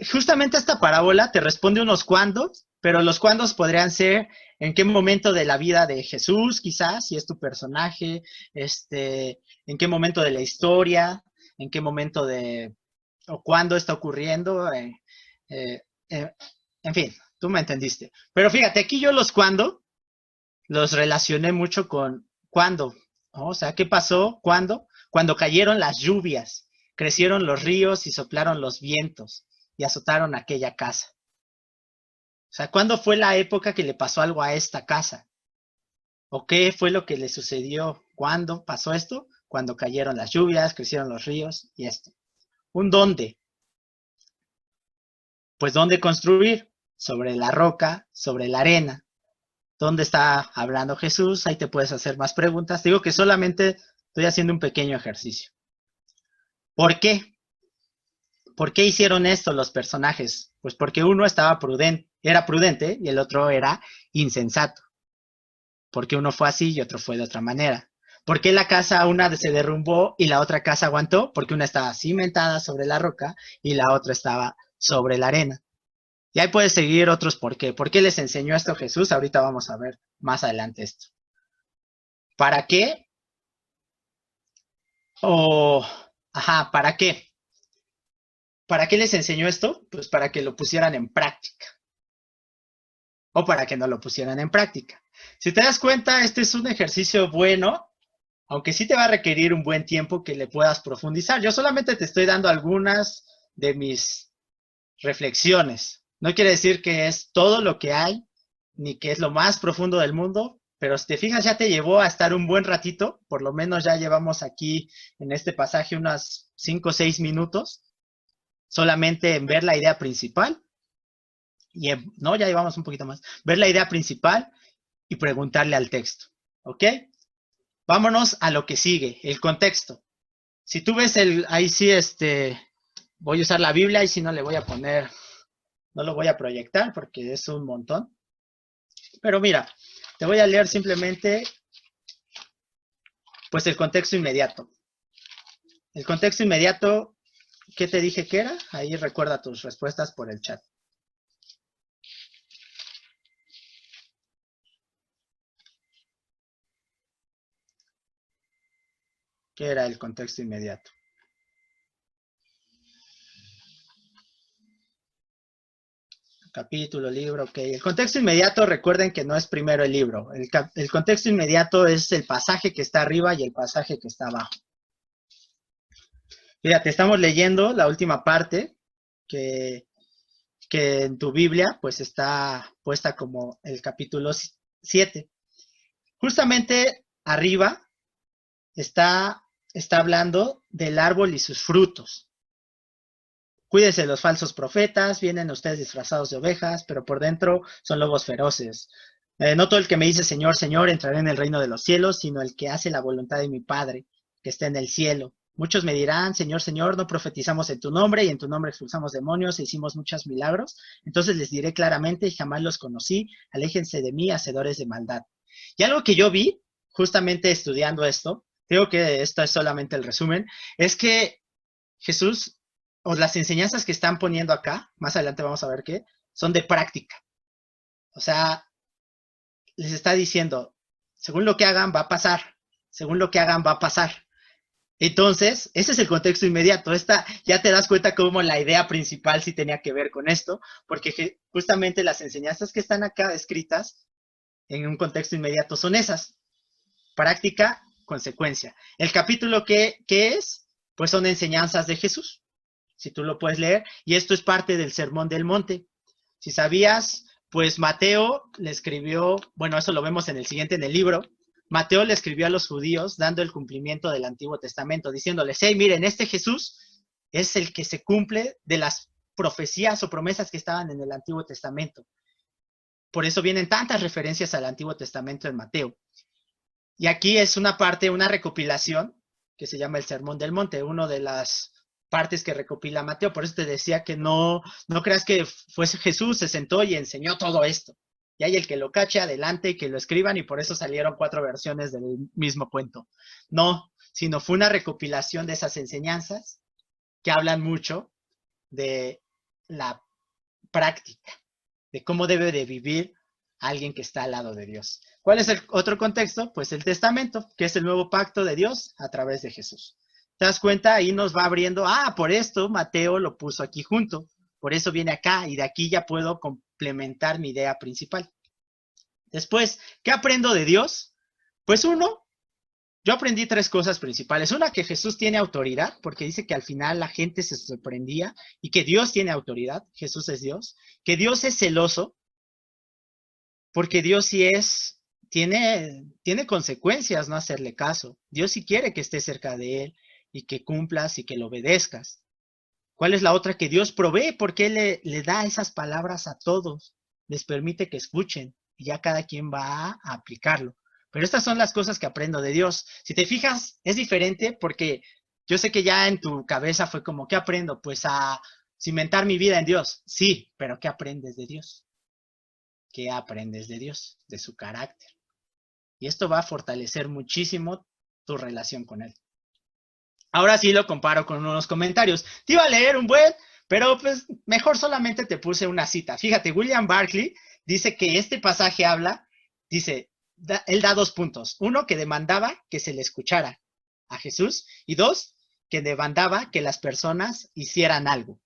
Speaker 1: Justamente esta parábola te responde unos cuándos, pero los cuándos podrían ser en qué momento de la vida de Jesús, quizás, si es tu personaje, en qué momento de la historia, en qué momento o cuándo está ocurriendo, eh, eh, en fin, tú me entendiste. Pero fíjate, aquí yo los cuándo los relacioné mucho con cuándo, ¿no? O sea, ¿qué pasó? ¿Cuándo? Cuando cayeron las lluvias, crecieron los ríos y soplaron los vientos y azotaron aquella casa. O sea, ¿cuándo fue la época que le pasó algo a esta casa? ¿O qué fue lo que le sucedió? ¿Cuándo pasó esto? Cuando cayeron las lluvias, crecieron los ríos y esto. ¿Un dónde? Pues ¿dónde construir? Sobre la roca, sobre la arena. ¿Dónde está hablando Jesús? Ahí te puedes hacer más preguntas. Te digo que solamente estoy haciendo un pequeño ejercicio. ¿Por qué? ¿Por qué hicieron esto los personajes? Pues porque uno era prudente y el otro era insensato. Porque uno fue así y otro fue de otra manera. ¿Por qué la casa una se derrumbó y la otra casa aguantó? Porque una estaba cimentada sobre la roca y la otra estaba sobre la arena. Y ahí puedes seguir otros por qué. ¿Por qué les enseñó esto Jesús? Ahorita vamos a ver más adelante esto. ¿Para qué? ¿Para qué? ¿Para qué les enseñó esto? Pues para que lo pusieran en práctica. O para que no lo pusieran en práctica. Si te das cuenta, este es un ejercicio bueno, aunque sí te va a requerir un buen tiempo que le puedas profundizar. Yo solamente te estoy dando algunas de mis reflexiones. No quiere decir que es todo lo que hay, ni que es lo más profundo del mundo, pero si te fijas ya te llevó a estar un buen ratito, por lo menos ya llevamos aquí en este pasaje unos 5 o 6 minutos, solamente en ver la idea principal, no, ya llevamos un poquito más, ver la idea principal y preguntarle al texto, ¿ok? Vámonos a lo que sigue, el contexto. Si tú ves ahí sí, voy a usar la Biblia y si no le voy a poner, no lo voy a proyectar porque es un montón. Pero mira, te voy a leer simplemente, pues el contexto inmediato. El contexto inmediato, ¿qué te dije que era? Ahí recuerda tus respuestas por el chat. ¿Qué era el contexto inmediato? Capítulo, libro, ok. El contexto inmediato, recuerden que no es primero el libro. El contexto inmediato es el pasaje que está arriba y el pasaje que está abajo. Fíjate, estamos leyendo la última parte que en tu Biblia pues está puesta como el capítulo 7. Justamente arriba está hablando del árbol y sus frutos. Cuídense de los falsos profetas, vienen ustedes disfrazados de ovejas, pero por dentro son lobos feroces. No todo el que me dice Señor, Señor entrará en el reino de los cielos, sino el que hace la voluntad de mi Padre, que está en el cielo. Muchos me dirán, Señor, Señor, no profetizamos en tu nombre y en tu nombre expulsamos demonios e hicimos muchos milagros. Entonces les diré claramente, jamás los conocí, aléjense de mí, hacedores de maldad. Y algo que yo vi, justamente estudiando esto, digo que esto es solamente el resumen, es que Jesús, o las enseñanzas que están poniendo acá, más adelante vamos a ver qué, son de práctica. O sea, les está diciendo, según lo que hagan va a pasar, según lo que hagan va a pasar. Entonces, ese es el contexto inmediato. Ya te das cuenta cómo la idea principal sí tenía que ver con esto, porque justamente las enseñanzas que están acá escritas en un contexto inmediato son esas. Práctica, consecuencia. El capítulo ¿qué es? Pues son enseñanzas de Jesús, si tú lo puedes leer, y esto es parte del Sermón del Monte. Si sabías, pues Mateo le escribió, bueno, eso lo vemos en el siguiente, en el libro. Mateo le escribió a los judíos dando el cumplimiento del Antiguo Testamento, diciéndoles, hey, miren, este Jesús es el que se cumple de las profecías o promesas que estaban en el Antiguo Testamento. Por eso vienen tantas referencias al Antiguo Testamento en Mateo. Y aquí es una parte, una recopilación que se llama el Sermón del Monte, una de las partes que recopila Mateo. Por eso te decía que no creas que fue Jesús, se sentó y enseñó todo esto. Y hay el que lo cache adelante y que lo escriban, y por eso salieron 4 versiones del mismo cuento. No, sino fue una recopilación de esas enseñanzas que hablan mucho de la práctica, de cómo debe de vivir alguien que está al lado de Dios. ¿Cuál es el otro contexto? Pues el testamento, que es el nuevo pacto de Dios a través de Jesús. ¿Te das cuenta? Ahí nos va abriendo, por esto Mateo lo puso aquí junto, por eso viene acá, y de aquí ya puedo complementar mi idea principal. Después, ¿qué aprendo de Dios? Pues yo aprendí 3 cosas principales. Una, que Jesús tiene autoridad, porque dice que al final la gente se sorprendía, y que Dios tiene autoridad, Jesús es Dios, que Dios es celoso, porque Dios sí tiene consecuencias no hacerle caso. Dios sí quiere que estés cerca de Él y que cumplas y que lo obedezcas. ¿Cuál es la otra? Que Dios provee, porque Él le da esas palabras a todos, les permite que escuchen y ya cada quien va a aplicarlo. Pero estas son las cosas que aprendo de Dios. Si te fijas, es diferente, porque yo sé que ya en tu cabeza fue como, ¿qué aprendo? Pues a cimentar mi vida en Dios. Sí, pero ¿qué aprendes de Dios? ¿Qué aprendes de Dios? De su carácter. Y esto va a fortalecer muchísimo tu relación con Él. Ahora sí lo comparo con unos comentarios. Te iba a leer un buen, pero pues mejor solamente te puse una cita. Fíjate, William Barclay dice que este pasaje él da 2 puntos. 1, que demandaba que se le escuchara a Jesús, y 2, que demandaba que las personas hicieran algo.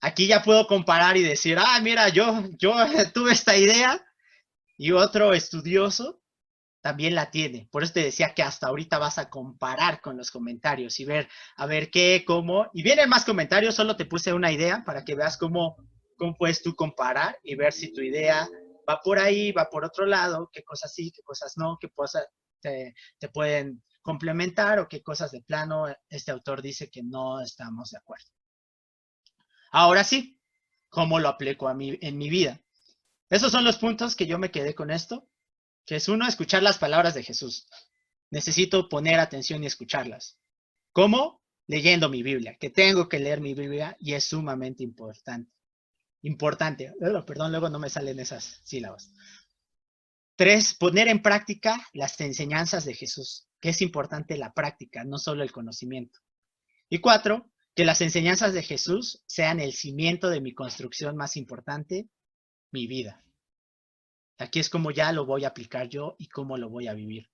Speaker 1: Aquí ya puedo comparar y decir, mira, yo tuve esta idea, y otro estudioso también la tiene. Por eso te decía que hasta ahorita vas a comparar con los comentarios y ver, a ver qué, cómo. Y vienen más comentarios, solo te puse una idea para que veas cómo puedes tú comparar y ver si tu idea va por ahí, va por otro lado, qué cosas sí, qué cosas no, qué cosas te pueden complementar, o qué cosas de plano este autor dice que no estamos de acuerdo. Ahora sí, ¿cómo lo aplico en mi vida? Esos son los puntos que yo me quedé con esto, que es 1, escuchar las palabras de Jesús. Necesito poner atención y escucharlas. ¿Cómo? Leyendo mi Biblia, que tengo que leer mi Biblia, y es sumamente importante. Perdón, luego no me salen esas sílabas. 3, poner en práctica las enseñanzas de Jesús, que es importante la práctica, no solo el conocimiento. Y 4, que las enseñanzas de Jesús sean el cimiento de mi construcción más importante, mi vida. Aquí es como ya lo voy a aplicar yo y cómo lo voy a vivir.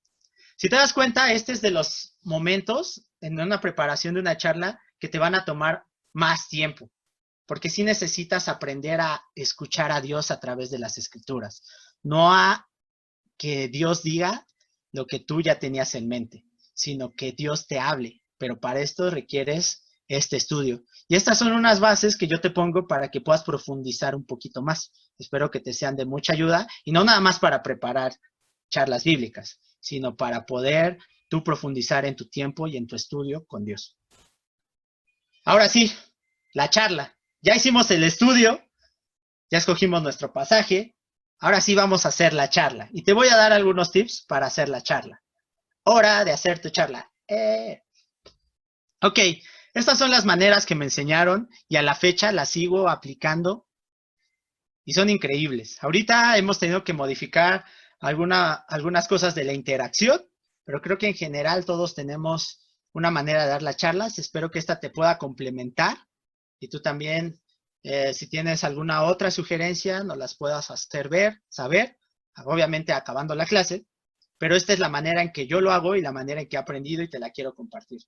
Speaker 1: Si te das cuenta, este es de los momentos en una preparación de una charla que te van a tomar más tiempo, porque sí necesitas aprender a escuchar a Dios a través de las Escrituras, no a que Dios diga lo que tú ya tenías en mente, sino que Dios te hable, pero para esto requieres este estudio. Y estas son unas bases que yo te pongo para que puedas profundizar un poquito más. Espero que te sean de mucha ayuda, y no nada más para preparar charlas bíblicas, sino para poder tú profundizar en tu tiempo y en tu estudio con Dios. Ahora sí, la charla. Ya hicimos el estudio, ya escogimos nuestro pasaje, ahora sí vamos a hacer la charla. Y te voy a dar algunos tips para hacer la charla. Hora de hacer tu charla. Ok, estas son las maneras que me enseñaron y a la fecha las sigo aplicando y son increíbles. Ahorita hemos tenido que modificar algunas cosas de la interacción, pero creo que en general todos tenemos una manera de dar las charlas. Espero que esta te pueda complementar y tú también, si tienes alguna otra sugerencia, nos las puedas hacer saber, obviamente acabando la clase, pero esta es la manera en que yo lo hago y la manera en que he aprendido y te la quiero compartir.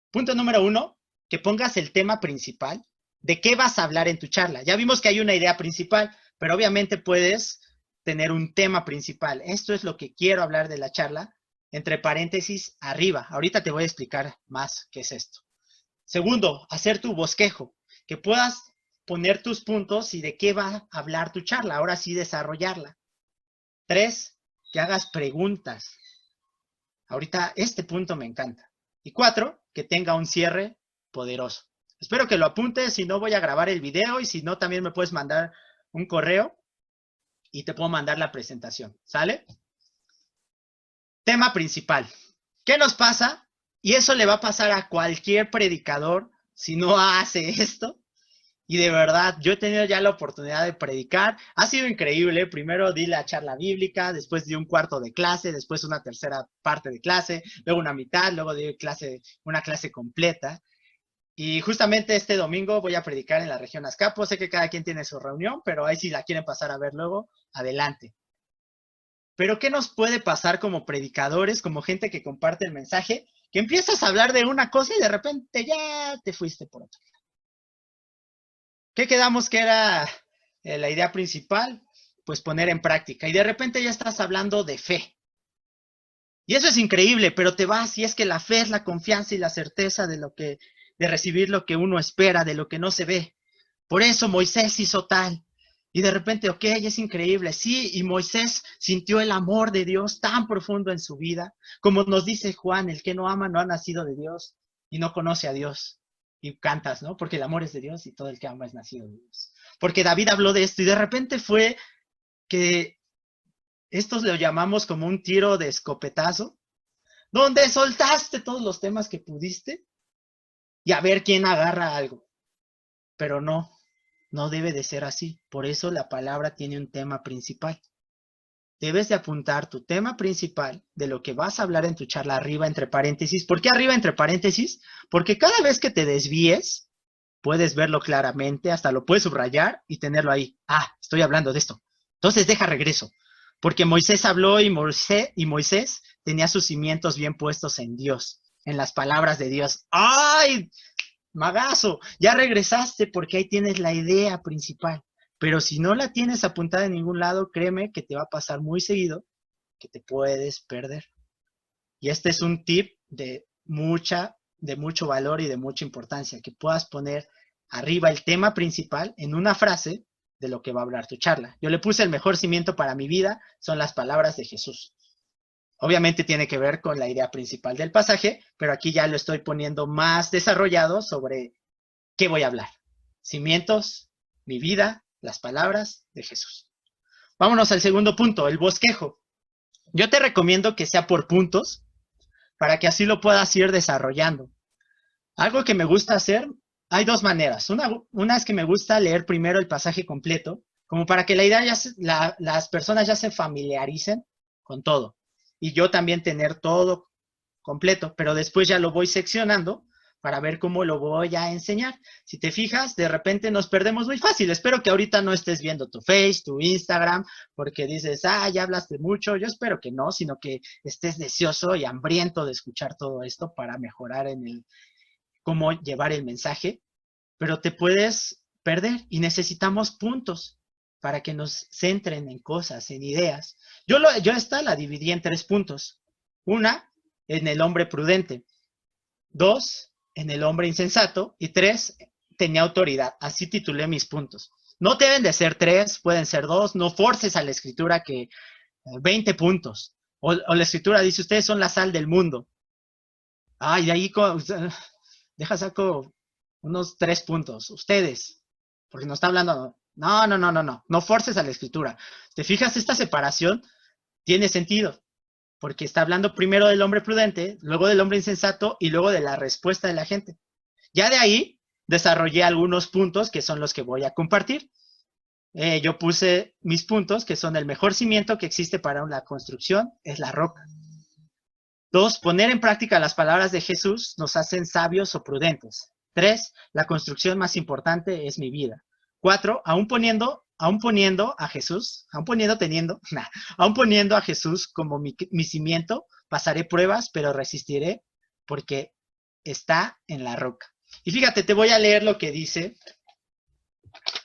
Speaker 1: Punto número 1, que pongas el tema principal. ¿De qué vas a hablar en tu charla? Ya vimos que hay una idea principal, pero obviamente puedes tener un tema principal. Esto es lo que quiero hablar de la charla, entre paréntesis, arriba. Ahorita te voy a explicar más qué es esto. Segundo, hacer tu bosquejo, que puedas poner tus puntos y de qué va a hablar tu charla. Ahora sí, desarrollarla. 3, que hagas preguntas. Ahorita este punto me encanta. Y 4, que tenga un cierre poderoso. Espero que lo apuntes, si no voy a grabar el video y si no también me puedes mandar un correo y te puedo mandar la presentación, ¿sale? Tema principal. ¿Qué nos pasa? Y eso le va a pasar a cualquier predicador si no hace esto. Y de verdad, yo he tenido ya la oportunidad de predicar. Ha sido increíble. Primero di la charla bíblica, después di un cuarto de clase, después una tercera parte de clase, luego una mitad, luego di una clase completa. Y justamente este domingo voy a predicar en la región Azcapo. Sé que cada quien tiene su reunión, pero ahí si la quieren pasar a ver luego, adelante. Pero ¿qué nos puede pasar como predicadores, como gente que comparte el mensaje? Que empiezas a hablar de una cosa y de repente ya te fuiste por otra. ¿Qué quedamos que era la idea principal? Pues poner en práctica. Y de repente ya estás hablando de fe. Y eso es increíble, pero te vas y es que la fe es la confianza y la certeza de recibir lo que uno espera, de lo que no se ve. Por eso Moisés hizo tal. Y de repente, ok, es increíble. Sí, y Moisés sintió el amor de Dios tan profundo en su vida. Como nos dice Juan, el que no ama no ha nacido de Dios y no conoce a Dios. Y cantas, ¿no? Porque el amor es de Dios y todo el que ama es nacido de Dios. Porque David habló de esto y de repente fue que estos lo llamamos como un tiro de escopetazo, donde soltaste todos los temas que pudiste y a ver quién agarra algo. Pero no debe de ser así. Por eso la palabra tiene un tema principal. Debes de apuntar tu tema principal de lo que vas a hablar en tu charla arriba entre paréntesis. ¿Por qué arriba entre paréntesis? Porque cada vez que te desvíes, puedes verlo claramente, hasta lo puedes subrayar y tenerlo ahí. Ah, estoy hablando de esto. Entonces deja regreso. Porque Moisés habló y Moisés tenía sus cimientos bien puestos en Dios, en las palabras de Dios. ¡Ay! Magazo, ya regresaste porque ahí tienes la idea principal. Pero si no la tienes apuntada en ningún lado, créeme que te va a pasar muy seguido que te puedes perder. Y este es un tip de mucho valor y de mucha importancia, que puedas poner arriba el tema principal en una frase de lo que va a hablar tu charla. Yo le puse el mejor cimiento para mi vida, son las palabras de Jesús. Obviamente tiene que ver con la idea principal del pasaje, pero aquí ya lo estoy poniendo más desarrollado sobre qué voy a hablar. Cimientos, mi vida, las palabras de Jesús. Vámonos al segundo punto, el bosquejo. Yo te recomiendo que sea por puntos, para que así lo puedas ir desarrollando. Algo que me gusta hacer, hay dos maneras. Una es que me gusta leer primero el pasaje completo, como para que la idea las personas ya se familiaricen con todo. Y yo también tener todo completo, pero después ya lo voy seccionando para ver cómo lo voy a enseñar. Si te fijas, de repente nos perdemos muy fácil. Espero que ahorita no estés viendo tu Face, tu Instagram, porque dices, ya hablaste mucho. Yo espero que no, sino que estés deseoso y hambriento de escuchar todo esto para mejorar en cómo llevar el mensaje, pero te puedes perder y necesitamos puntos para que nos centren en cosas, en ideas. Yo esta la dividí en 3 puntos. Una, en el hombre prudente. 2, en el hombre insensato. Y 3, tenía autoridad. Así titulé mis puntos. No deben de ser 3, pueden ser 2. No forces a la escritura que 20 puntos. O la escritura dice, ustedes son la sal del mundo. Y de ahí saco unos 3 puntos. Ustedes, porque nos está hablando. No forces a la escritura. ¿Te fijas? Esta separación tiene sentido, porque está hablando primero del hombre prudente, luego del hombre insensato y luego de la respuesta de la gente. Ya de ahí desarrollé algunos puntos que son los que voy a compartir. Yo puse mis puntos, que son el mejor cimiento que existe para una construcción, es la roca. 2, poner en práctica las palabras de Jesús nos hacen sabios o prudentes. 3, la construcción más importante es mi vida. 4, aún poniendo a Jesús como mi cimiento, pasaré pruebas, pero resistiré porque está en la roca. Y fíjate, te voy a leer lo que dice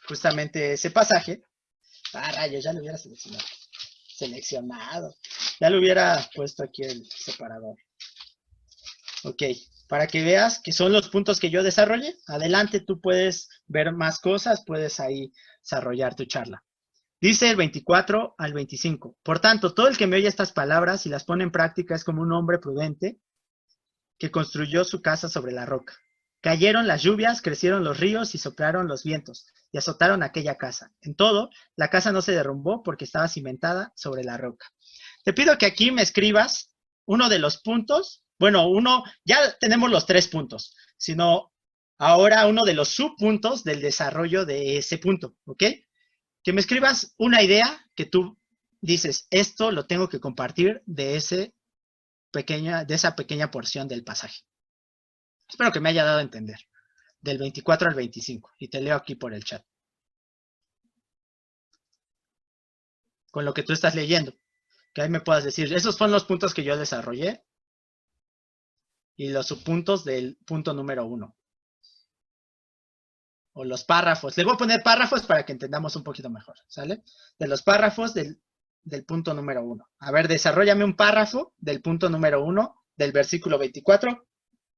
Speaker 1: justamente ese pasaje. Rayos, ya lo hubiera seleccionado. Ya lo hubiera puesto aquí el separador. Ok, para que veas que son los puntos que yo desarrollé. Adelante, tú puedes ver más cosas, puedes ahí desarrollar tu charla. Dice el 24 al 25. Por tanto, todo el que me oye estas palabras y las pone en práctica es como un hombre prudente que construyó su casa sobre la roca. Cayeron las lluvias, crecieron los ríos y soplaron los vientos y azotaron aquella casa. En todo, la casa no se derrumbó porque estaba cimentada sobre la roca. Te pido que aquí me escribas uno de los puntos. Bueno, ya tenemos los 3 puntos, sino ahora uno de los subpuntos del desarrollo de ese punto, ¿ok? Que me escribas una idea que tú dices, esto lo tengo que compartir de esa pequeña porción del pasaje. Espero que me haya dado a entender. Del 24 al 25. Y te leo aquí por el chat. Con lo que tú estás leyendo. Que ahí me puedas decir, esos son los puntos que yo desarrollé. Y los subpuntos del punto número 1. O los párrafos. Le voy a poner párrafos para que entendamos un poquito mejor. ¿Sale? De los párrafos del punto número 1. A ver, desarróllame un párrafo del punto número 1 del versículo 24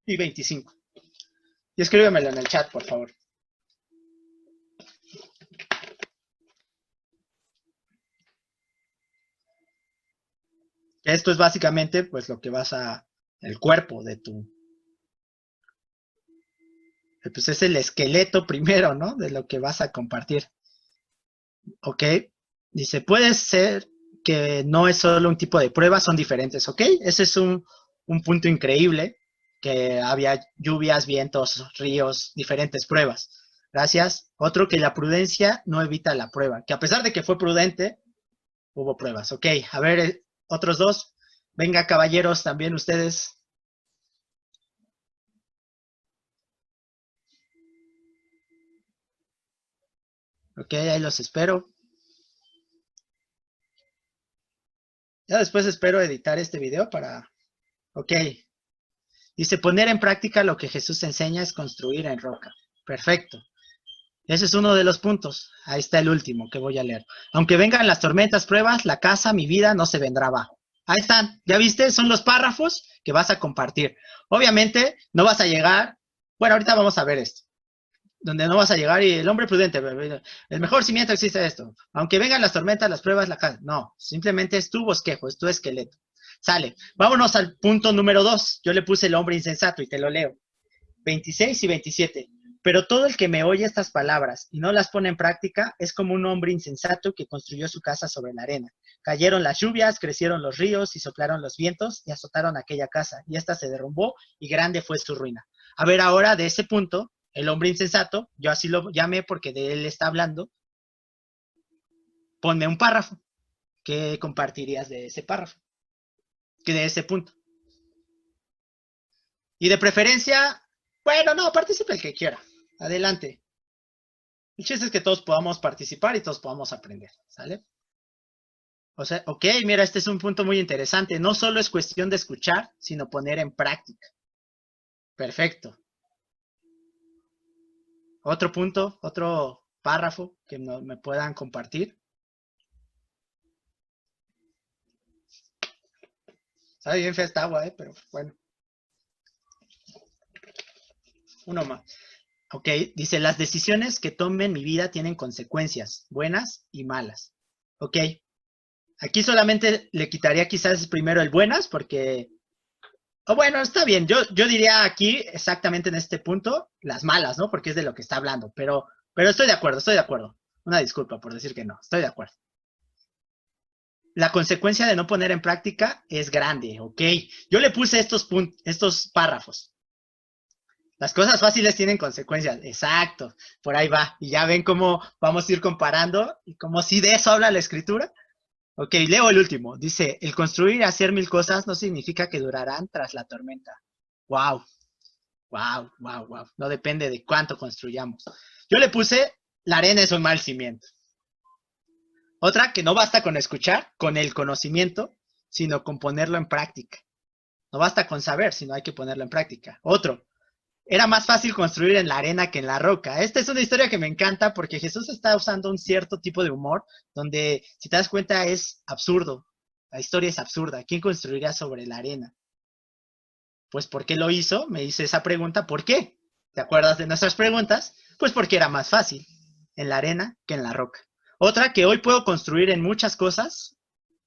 Speaker 1: y 25. Y escríbemelo en el chat, por favor. Esto es básicamente, pues, lo que el cuerpo de pues es el esqueleto primero, ¿no? De lo que vas a compartir. ¿Ok? Dice, puede ser que no es solo un tipo de prueba, son diferentes, ¿ok? Ese es un punto increíble, que había lluvias, vientos, ríos, diferentes pruebas. Gracias. Otro, que la prudencia no evita la prueba, que a pesar de que fue prudente, hubo pruebas. Ok, a ver, otros 2. Venga, caballeros, también ustedes. Ok, ahí los espero. Ya después espero editar este video para... Ok. Dice, poner en práctica lo que Jesús enseña es construir en roca. Perfecto. Ese es uno de los puntos. Ahí está el último que voy a leer. Aunque vengan las tormentas, pruebas, la casa, mi vida, no se vendrá abajo. Ahí están. ¿Ya viste? Son los párrafos que vas a compartir. Obviamente, no vas a llegar... Bueno, ahorita vamos a ver esto. Donde no vas a llegar y el hombre prudente, el mejor cimiento existe esto. Aunque vengan las tormentas, las pruebas, la casa. No, simplemente es tu bosquejo, es tu esqueleto. Sale. Vámonos al punto número 2. Yo le puse el hombre insensato y te lo leo. 26 y 27. Pero todo el que me oye estas palabras y no las pone en práctica es como un hombre insensato que construyó su casa sobre la arena. Cayeron las lluvias, crecieron los ríos y soplaron los vientos y azotaron aquella casa. Y esta se derrumbó y grande fue su ruina. A ver ahora de ese punto, el hombre insensato, yo así lo llamé porque de él está hablando. Ponme un párrafo. ¿Qué compartirías de ese párrafo? Que de ese punto. Y de preferencia, bueno, no, participe el que quiera. Adelante. El chiste es que todos podamos participar y todos podamos aprender, ¿sale? O sea, ok, mira, este es un punto muy interesante. No solo es cuestión de escuchar, sino poner en práctica. Perfecto. Otro punto, otro párrafo que me puedan compartir. Sabe bien fea esta agua, pero bueno. Uno más. Ok, dice, las decisiones que tome en mi vida tienen consecuencias, buenas y malas. Ok, aquí solamente le quitaría quizás primero el buenas, porque... Oh, bueno, está bien, yo diría aquí, exactamente en este punto, las malas, ¿no? Porque es de lo que está hablando, pero estoy de acuerdo. Una disculpa por decir que no, estoy de acuerdo. La consecuencia de no poner en práctica es grande, ¿ok? Yo le puse estos párrafos. Las cosas fáciles tienen consecuencias, exacto, por ahí va. Y ya ven cómo vamos a ir comparando y cómo sí de eso habla la escritura. Ok, leo el último. Dice, el construir y hacer mil cosas no significa que durarán tras la tormenta. Wow, wow, wow, wow. No depende de cuánto construyamos. Yo le puse, la arena es un mal cimiento. Otra, que no basta con escuchar, con el conocimiento, sino con ponerlo en práctica. No basta con saber, sino hay que ponerlo en práctica. Otro, era más fácil construir en la arena que en la roca. Esta es una historia que me encanta porque Jesús está usando un cierto tipo de humor donde, si te das cuenta, es absurdo. La historia es absurda. ¿Quién construiría sobre la arena? Pues, ¿por qué lo hizo? Me hice esa pregunta. ¿Por qué? ¿Te acuerdas de nuestras preguntas? Pues porque era más fácil en la arena que en la roca. Otra, que hoy puedo construir en muchas cosas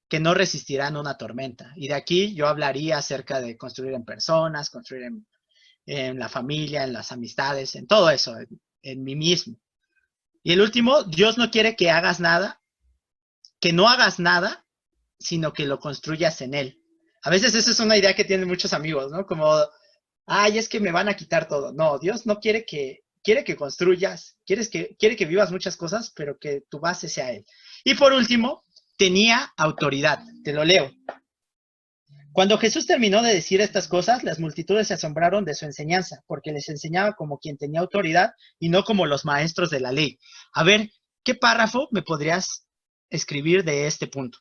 Speaker 1: que no resistirán una tormenta. Y de aquí yo hablaría acerca de construir en personas, construir en la familia, en las amistades, en todo eso, en mí mismo. Y el último, Dios no quiere que hagas nada, que no hagas nada, sino que lo construyas en Él. A veces esa es una idea que tienen muchos amigos, ¿no? Como, ay, es que me van a quitar todo. No, Dios no quiere que construyas, quiere que vivas muchas cosas, pero que tu base sea Él. Y por último, tenía autoridad. Te lo leo. Cuando Jesús terminó de decir estas cosas, las multitudes se asombraron de su enseñanza, porque les enseñaba como quien tenía autoridad y no como los maestros de la ley. A ver, ¿qué párrafo me podrías escribir de este punto?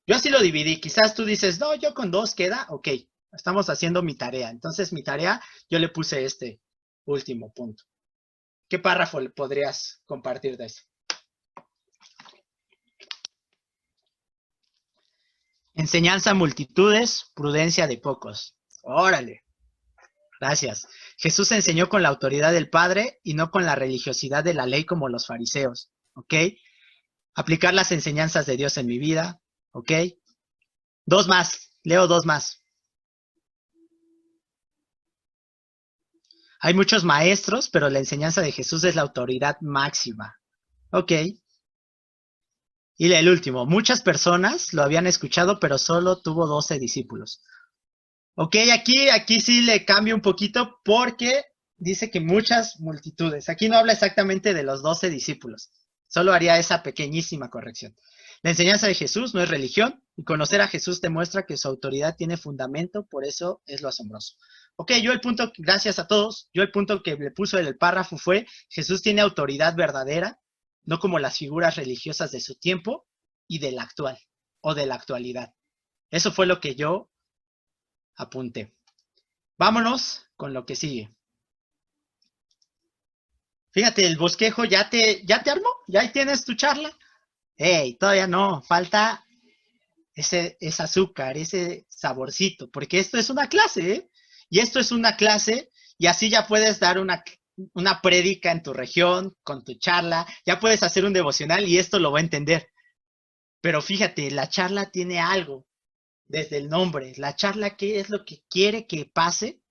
Speaker 1: Yo así lo dividí. Quizás tú dices, no, yo con dos queda. Ok, estamos haciendo mi tarea. Entonces, mi tarea, yo le puse este último punto. ¿Qué párrafo le podrías compartir de eso? Enseñanza a multitudes, prudencia de pocos. Órale. Gracias. Jesús enseñó con la autoridad del Padre y no con la religiosidad de la ley como los fariseos. ¿Ok? Aplicar las enseñanzas de Dios en mi vida. ¿Ok? Dos más. Leo dos más. Hay muchos maestros, pero la enseñanza de Jesús es la autoridad máxima. ¿Ok? Y el último. Muchas personas lo habían escuchado, pero solo tuvo 12 discípulos. Ok, aquí sí le cambio un poquito porque dice que muchas multitudes. Aquí no habla exactamente de los 12 discípulos. Solo haría esa pequeñísima corrección. La enseñanza de Jesús no es religión y conocer a Jesús demuestra que su autoridad tiene fundamento, por eso es lo asombroso. Ok, yo el punto, gracias a todos, yo el punto que le puso en el párrafo fue, Jesús tiene autoridad verdadera, no como las figuras religiosas de su tiempo y del actual, o de la actualidad. Eso fue lo que yo apunté. Vámonos con lo que sigue. Fíjate, el bosquejo ya te armó, ya ahí tienes tu charla. Hey, todavía no, falta ese azúcar, ese saborcito, porque esto es una clase, ¿eh? Y esto es una clase, y así ya puedes dar una prédica en tu región, con tu charla, ya puedes hacer un devocional y esto lo va a entender. Pero fíjate, la charla tiene algo, desde el nombre. La charla, ¿qué es lo que quiere que pase?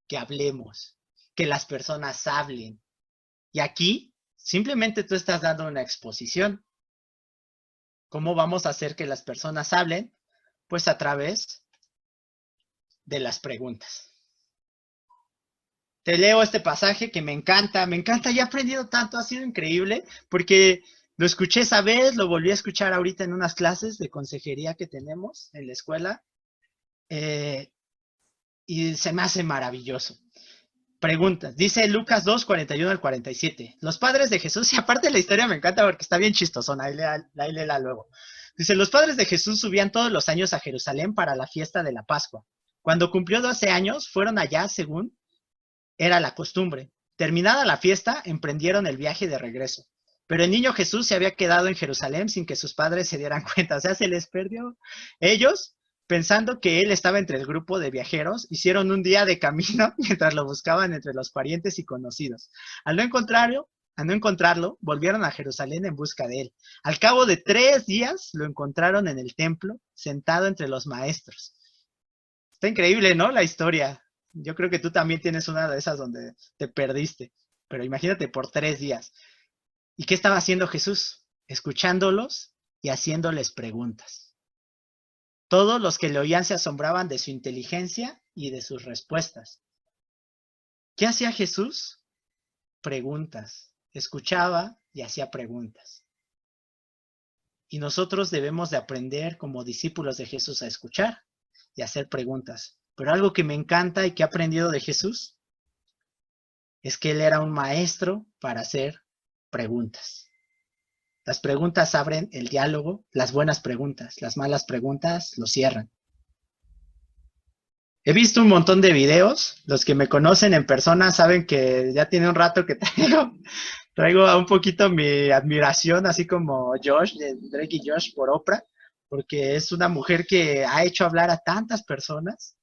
Speaker 1: Que hablemos, que las personas hablen. Y aquí simplemente tú estás dando una exposición. ¿Cómo vamos a hacer que las personas hablen? Pues a través de las preguntas. Te leo este pasaje que me encanta, ya he aprendido tanto, ha sido increíble, porque lo escuché esa vez, lo volví a escuchar ahorita en unas clases de consejería que tenemos en la escuela, y se me hace maravilloso. Preguntas. Dice Lucas 2, 41 al 47. Los padres de Jesús, y aparte la historia me encanta porque está bien chistosona, ahí léela luego. Dice, los padres de Jesús subían todos los años a Jerusalén para la fiesta de la Pascua. Cuando cumplió 12 años, fueron allá según era la costumbre. Terminada la fiesta, emprendieron el viaje de regreso. Pero el niño Jesús se había quedado en Jerusalén sin que sus padres se dieran cuenta. O sea, se les perdió. Ellos, pensando que él estaba entre el grupo de viajeros, hicieron un día de camino mientras lo buscaban entre los parientes y conocidos. Al no encontrarlo, volvieron a Jerusalén en busca de él. Al cabo de 3 días, lo encontraron en el templo, sentado entre los maestros. Está increíble, ¿no? La historia. Yo creo que tú también tienes una de esas donde te perdiste. Pero imagínate por 3 días. ¿Y qué estaba haciendo Jesús? Escuchándolos y haciéndoles preguntas. Todos los que le oían se asombraban de su inteligencia y de sus respuestas. ¿Qué hacía Jesús? Preguntas. Escuchaba y hacía preguntas. Y nosotros debemos de aprender como discípulos de Jesús a escuchar y a hacer preguntas. Pero algo que me encanta y que he aprendido de Jesús es que Él era un maestro para hacer preguntas. Las preguntas abren el diálogo, las buenas preguntas, las malas preguntas lo cierran. He visto un montón de videos, los que me conocen en persona saben que ya tiene un rato que traigo un poquito mi admiración, así como Josh, de Drake y Josh por Oprah, porque es una mujer que ha hecho hablar a tantas personas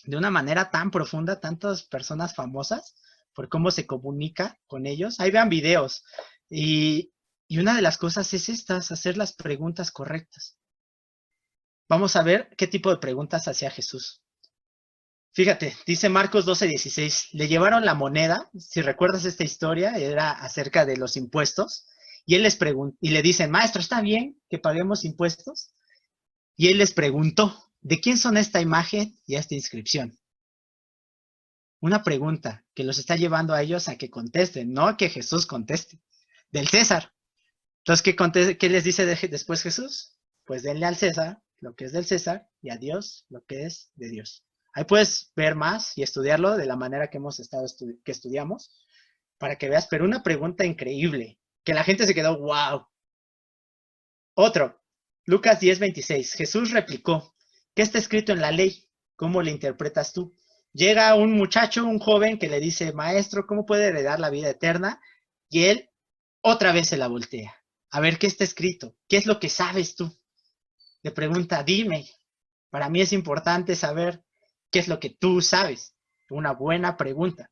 Speaker 1: de una manera tan profunda, tantas personas famosas, por cómo se comunica con ellos. Ahí vean videos. Y una de las cosas es estas, hacer las preguntas correctas. Vamos a ver qué tipo de preguntas hacía Jesús. Fíjate, dice Marcos 12:16, le llevaron la moneda, si recuerdas esta historia, era acerca de los impuestos, y él les preguntó, y le dicen, maestro, ¿está bien que paguemos impuestos? Y él les preguntó, ¿de quién son esta imagen y esta inscripción? Una pregunta que los está llevando a ellos a que contesten, no a que Jesús conteste. Del César. Entonces, ¿qué les dice después Jesús? Pues denle al César lo que es del César y a Dios lo que es de Dios. Ahí puedes ver más y estudiarlo de la manera que hemos estado que estudiamos para que veas, pero una pregunta increíble, que la gente se quedó, wow. Otro, Lucas 10:26, Jesús replicó, ¿qué está escrito en la ley? ¿Cómo le interpretas tú? Llega un muchacho, un joven que le dice, maestro, ¿cómo puede heredar la vida eterna? Y él otra vez se la voltea. A ver, ¿qué está escrito? ¿Qué es lo que sabes tú? Le pregunta, dime. Para mí es importante saber qué es lo que tú sabes. Una buena pregunta.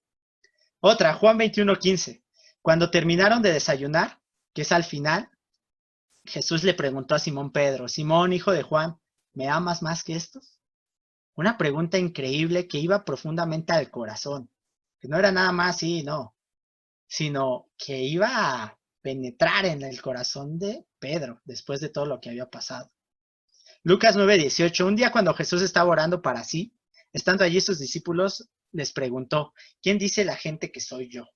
Speaker 1: Otra, Juan 21:15. Cuando terminaron de desayunar, que es al final, Jesús le preguntó a Simón Pedro, Simón, hijo de Juan, ¿me amas más que estos? Una pregunta increíble que iba profundamente al corazón. Que no era nada más sí, no, sino que iba a penetrar en el corazón de Pedro después de todo lo que había pasado. Lucas 9:18, un día cuando Jesús estaba orando para sí, estando allí sus discípulos, les preguntó, ¿quién dice la gente que soy yo? O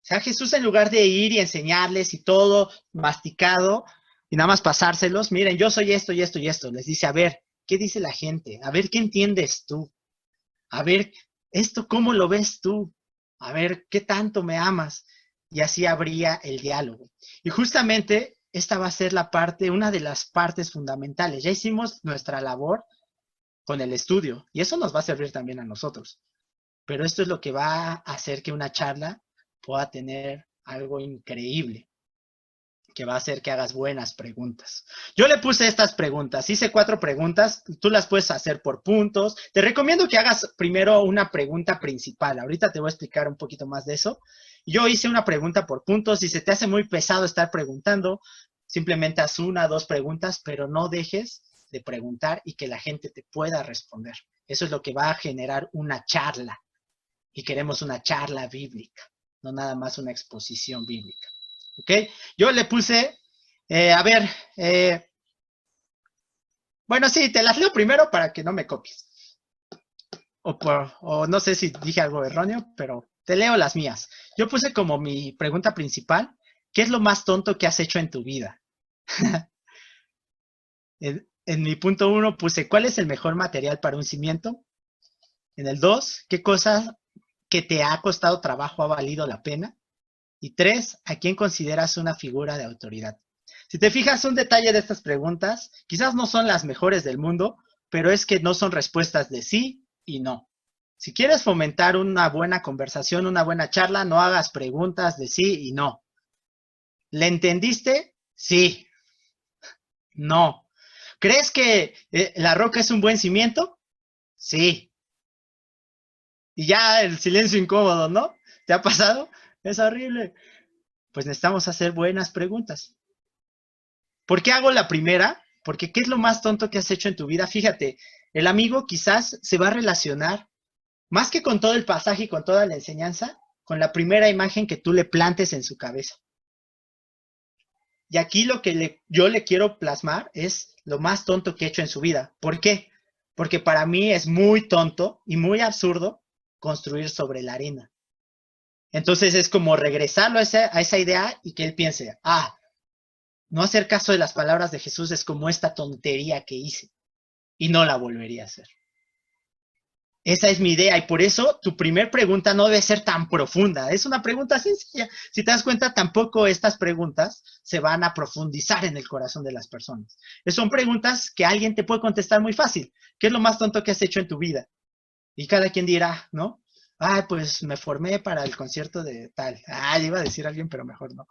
Speaker 1: sea, Jesús en lugar de ir y enseñarles y todo masticado y nada más pasárselos, miren, yo soy esto y esto y esto, les dice, a ver, ¿qué dice la gente? A ver, ¿qué entiendes tú? A ver, ¿esto cómo lo ves tú? A ver, ¿qué tanto me amas? Y así habría el diálogo. Y justamente esta va a ser la parte, una de las partes fundamentales. Ya hicimos nuestra labor con el estudio y eso nos va a servir también a nosotros. Pero esto es lo que va a hacer que una charla pueda tener algo increíble, que va a hacer que hagas buenas preguntas. Yo le puse estas preguntas, hice 4 preguntas, tú las puedes hacer por puntos. Te recomiendo que hagas primero una pregunta principal. Ahorita te voy a explicar un poquito más de eso. Yo hice una pregunta por puntos. Si se te hace muy pesado estar preguntando, simplemente haz 1 o 2 preguntas, pero no dejes de preguntar y que la gente te pueda responder. Eso es lo que va a generar una charla. Y queremos una charla bíblica, no nada más una exposición bíblica. ¿Ok? Yo le puse, a ver, bueno, sí, te las leo primero para que no me copies. O no sé si dije algo erróneo, pero te leo las mías. Yo puse como mi pregunta principal, ¿qué es lo más tonto que has hecho en tu vida? En mi punto 1 puse, ¿cuál es el mejor material para un cimiento? En el 2, ¿qué cosa que te ha costado trabajo ha valido la pena? Y 3, ¿a quién consideras una figura de autoridad? Si te fijas, un detalle de estas preguntas, quizás no son las mejores del mundo, pero es que no son respuestas de sí y no. Si quieres fomentar una buena conversación, una buena charla, no hagas preguntas de sí y no. ¿Le entendiste? Sí. No. ¿Crees que la roca es un buen cimiento? Sí. Y ya el silencio incómodo, ¿no? ¿Te ha pasado? Es horrible. Pues necesitamos hacer buenas preguntas. ¿Por qué hago la primera? Porque ¿qué es lo más tonto que has hecho en tu vida? Fíjate, el amigo quizás se va a relacionar, más que con todo el pasaje y con toda la enseñanza, con la primera imagen que tú le plantes en su cabeza. Y aquí lo que yo le quiero plasmar es lo más tonto que he hecho en su vida. ¿Por qué? Porque para mí es muy tonto y muy absurdo construir sobre la arena. Entonces es como regresarlo a esa idea y que él piense, no hacer caso de las palabras de Jesús es como esta tontería que hice y no la volvería a hacer. Esa es mi idea y por eso tu primer pregunta no debe ser tan profunda. Es una pregunta sencilla. Si te das cuenta, tampoco estas preguntas se van a profundizar en el corazón de las personas. Son preguntas que alguien te puede contestar muy fácil. ¿Qué es lo más tonto que has hecho en tu vida? Y cada quien dirá, ¿no? Ah, pues me formé para el concierto de tal. Ah, iba a decir alguien, pero mejor no.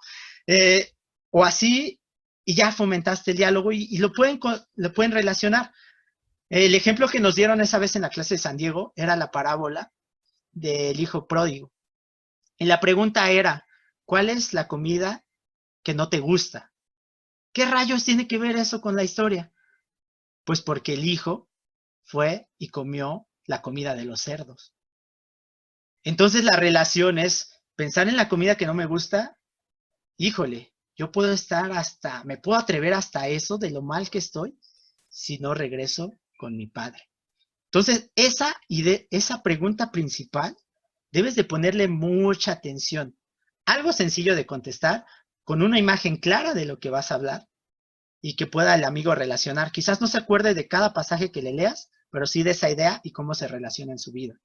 Speaker 1: O así, y ya fomentaste el diálogo y lo pueden relacionar. El ejemplo que nos dieron esa vez en la clase de San Diego era la parábola del hijo pródigo. Y la pregunta era, ¿cuál es la comida que no te gusta? ¿Qué rayos tiene que ver eso con la historia? Pues porque el hijo fue y comió la comida de los cerdos. Entonces la relación es pensar en la comida que no me gusta. Híjole, yo puedo me puedo atrever hasta eso de lo mal que estoy si no regreso con mi padre. Entonces, esa pregunta principal, debes de ponerle mucha atención. Algo sencillo de contestar, con una imagen clara de lo que vas a hablar y que pueda el amigo relacionar. Quizás no se acuerde de cada pasaje que le leas, pero sí de esa idea y cómo se relaciona en su vida.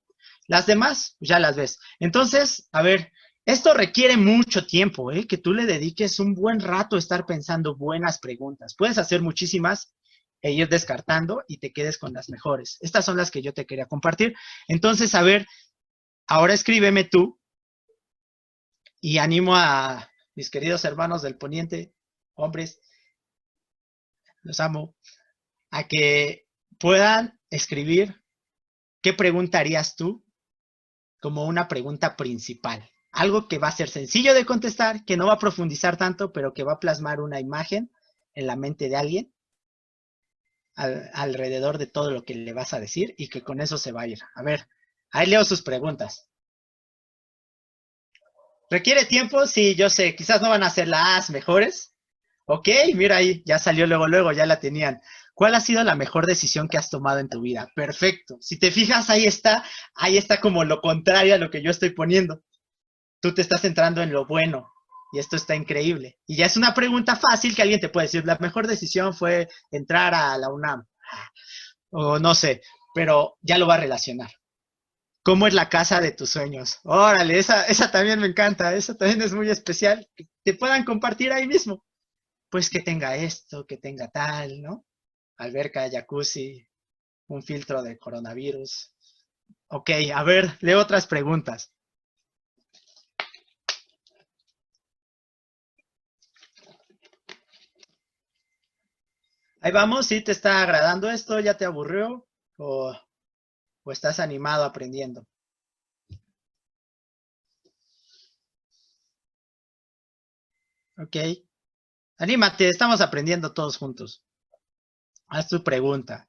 Speaker 1: Las demás, ya las ves. Entonces, a ver, esto requiere mucho tiempo, que tú le dediques un buen rato a estar pensando buenas preguntas. Puedes hacer muchísimas e ir descartando y te quedes con las mejores. Estas son las que yo te quería compartir. Entonces, a ver, ahora escríbeme tú y animo a mis queridos hermanos del Poniente, hombres, los amo, a que puedan escribir qué preguntarías tú como una pregunta principal. Algo que va a ser sencillo de contestar, que no va a profundizar tanto, pero que va a plasmar una imagen en la mente de alguien alrededor de todo lo que le vas a decir y que con eso se va a ir. A ver, ahí leo sus preguntas. ¿Requiere tiempo? Sí, yo sé, quizás no van a ser las mejores. Ok, mira ahí, ya salió luego, ya la tenían. ¿Cuál ha sido la mejor decisión que has tomado en tu vida? Perfecto. Si te fijas, ahí está como lo contrario a lo que yo estoy poniendo. Tú te estás centrando en lo bueno y esto está increíble. Y ya es una pregunta fácil que alguien te puede decir, la mejor decisión fue entrar a la UNAM. O no sé, pero ya lo va a relacionar. ¿Cómo es la casa de tus sueños? Órale, esa también me encanta, esa también es muy especial. Que te puedan compartir ahí mismo. Pues que tenga esto, que tenga tal, ¿no? Alberca, jacuzzi, un filtro de coronavirus. Ok, a ver, leo otras preguntas. Ahí vamos, ¿sí te está agradando esto? ¿Ya te aburrió? ¿O estás animado aprendiendo? Ok. Anímate, estamos aprendiendo todos juntos. Haz tu pregunta.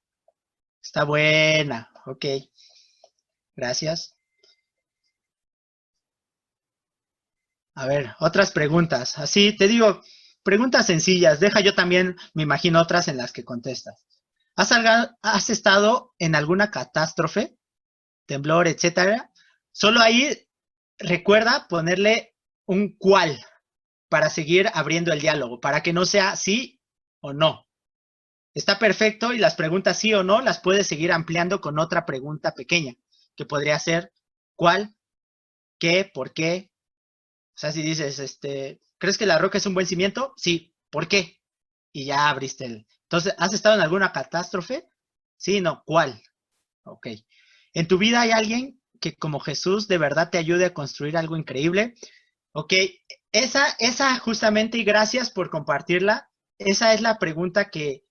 Speaker 1: Está buena. Ok. Gracias. A ver, otras preguntas. Así te digo, preguntas sencillas. Deja yo también, me imagino otras en las que contestas. ¿Has estado en alguna catástrofe, temblor, etcétera? Solo ahí recuerda ponerle un cuál para seguir abriendo el diálogo, para que no sea sí o no. Está perfecto y las preguntas sí o no las puedes seguir ampliando con otra pregunta pequeña, que podría ser ¿cuál? ¿Qué? ¿Por qué? O sea, si dices, ¿crees que la roca es un buen cimiento? Sí. ¿Por qué? Y ya abriste el... Entonces, ¿has estado en alguna catástrofe? Sí, no. ¿Cuál? Ok. ¿En tu vida hay alguien que como Jesús de verdad te ayude a construir algo increíble? Ok. Esa justamente, y gracias por compartirla, esa es la pregunta que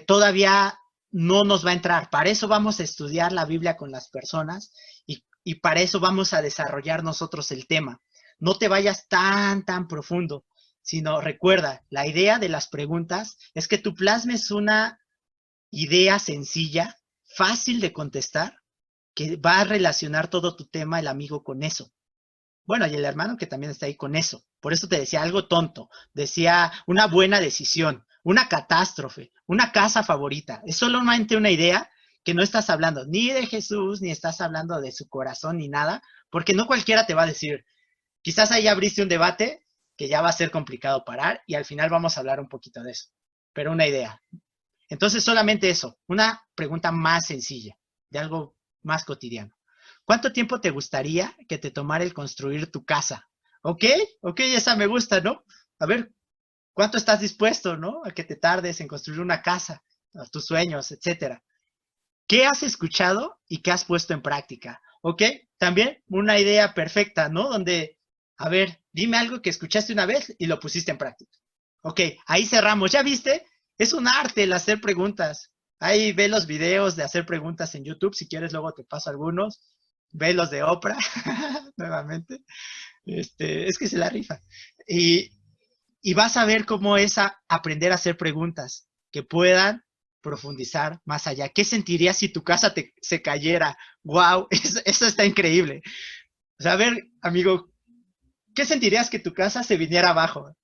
Speaker 1: todavía no nos va a entrar. Para eso vamos a estudiar la Biblia con las personas y para eso vamos a desarrollar nosotros el tema. No te vayas tan profundo, sino recuerda, la idea de las preguntas es que tú plasmes una idea sencilla, fácil de contestar, que va a relacionar todo tu tema el amigo con eso. Bueno, y el hermano que también está ahí con eso. Por eso te decía algo tonto. Decía una buena decisión, una catástrofe, una casa favorita. Es solamente una idea que no estás hablando ni de Jesús, ni estás hablando de su corazón, ni nada, porque no cualquiera te va a decir. Quizás ahí abriste un debate que ya va a ser complicado parar y al final vamos a hablar un poquito de eso, pero una idea. Entonces solamente eso, una pregunta más sencilla, de algo más cotidiano. ¿Cuánto tiempo te gustaría que te tomara el construir tu casa? ¿Ok? Ok, esa me gusta, ¿no? A ver, ¿cuánto estás dispuesto, no? A que te tardes en construir una casa, a tus sueños, etcétera. ¿Qué has escuchado y qué has puesto en práctica? ¿Ok? También una idea perfecta, ¿no? Donde, a ver, dime algo que escuchaste una vez y lo pusiste en práctica. Ok, ahí cerramos. ¿Ya viste? Es un arte el hacer preguntas. Ahí ve los videos de hacer preguntas en YouTube. Si quieres, luego te paso algunos. Ve los de Oprah, nuevamente. Es que se la rifa. Y, y vas a ver cómo es aprender a hacer preguntas que puedan profundizar más allá. ¿Qué sentirías si tu casa se cayera? ¡Wow! Eso está increíble. O sea, a ver, amigo, ¿qué sentirías que tu casa se viniera abajo?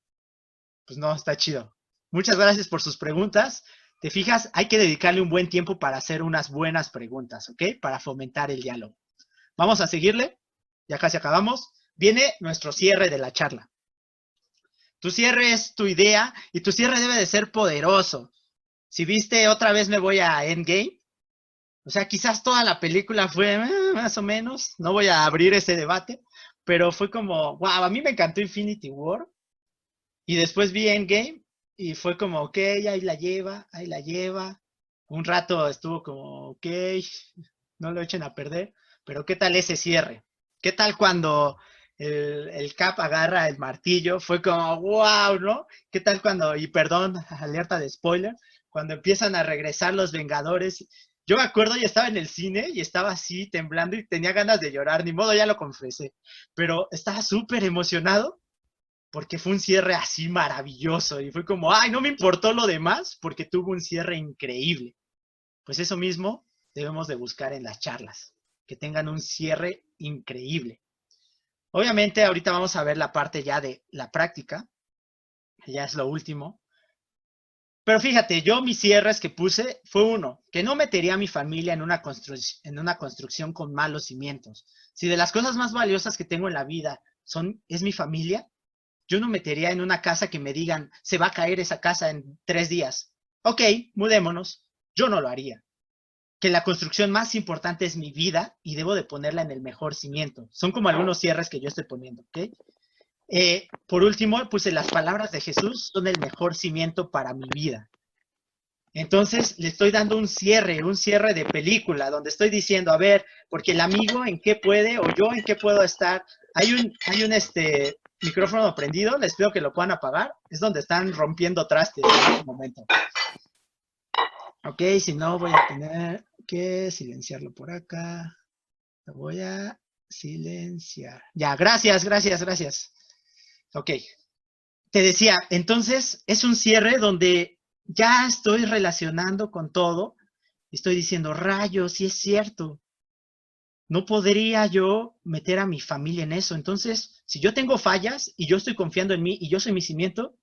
Speaker 1: Pues no, está chido. Muchas gracias por sus preguntas. Te fijas, hay que dedicarle un buen tiempo para hacer unas buenas preguntas, ¿ok? Para fomentar el diálogo. Vamos a seguirle. Ya casi acabamos. Viene nuestro cierre de la charla. Tu cierre es tu idea y tu cierre debe de ser poderoso. Si viste, otra vez me voy a Endgame. O sea, quizás toda la película fue más o menos. No voy a abrir ese debate, pero fue como, wow, a mí me encantó Infinity War. Y después vi Endgame y fue como, ok, ahí la lleva, ahí la lleva. Un rato estuvo como, ok, no lo echen a perder. Pero ¿qué tal ese cierre? ¿Qué tal cuando el Cap agarra el martillo? Fue como, wow, ¿no? ¿Qué tal cuando, y perdón, alerta de spoiler, cuando empiezan a regresar los Vengadores? Yo me acuerdo, yo estaba en el cine y estaba así temblando y tenía ganas de llorar, ni modo, ya lo confesé. Pero estaba súper emocionado porque fue un cierre así maravilloso y fue como, ay, no me importó lo demás porque tuvo un cierre increíble. Pues eso mismo debemos de buscar en las charlas, que tengan un cierre increíble. Obviamente ahorita vamos a ver la parte ya de la práctica, que ya es lo último. Pero fíjate, yo mis cierres que puse fue uno, que no metería a mi familia en una construcción con malos cimientos. Si de las cosas más valiosas que tengo en la vida es mi familia, yo no metería en una casa que me digan, se va a caer esa casa en 3 días. Ok, mudémonos. Yo no lo haría. Que la construcción más importante es mi vida y debo de ponerla en el mejor cimiento. Son como algunos cierres que yo estoy poniendo, ¿ok? Por último, puse las palabras de Jesús son el mejor cimiento para mi vida. Entonces le estoy dando un cierre de película, donde estoy diciendo, a ver, porque el amigo en qué puede o yo en qué puedo estar. Hay un micrófono prendido, les pido que lo puedan apagar, es donde están rompiendo trastes en este momento. Ok, si no voy a tener que silenciarlo por acá. Lo voy a silenciar. Ya, gracias, gracias, gracias. Ok, te decía, entonces es un cierre donde ya estoy relacionando con todo. Estoy diciendo, rayos, sí es cierto. No podría yo meter a mi familia en eso. Entonces, si yo tengo fallas y yo estoy confiando en mí y yo soy mi cimiento,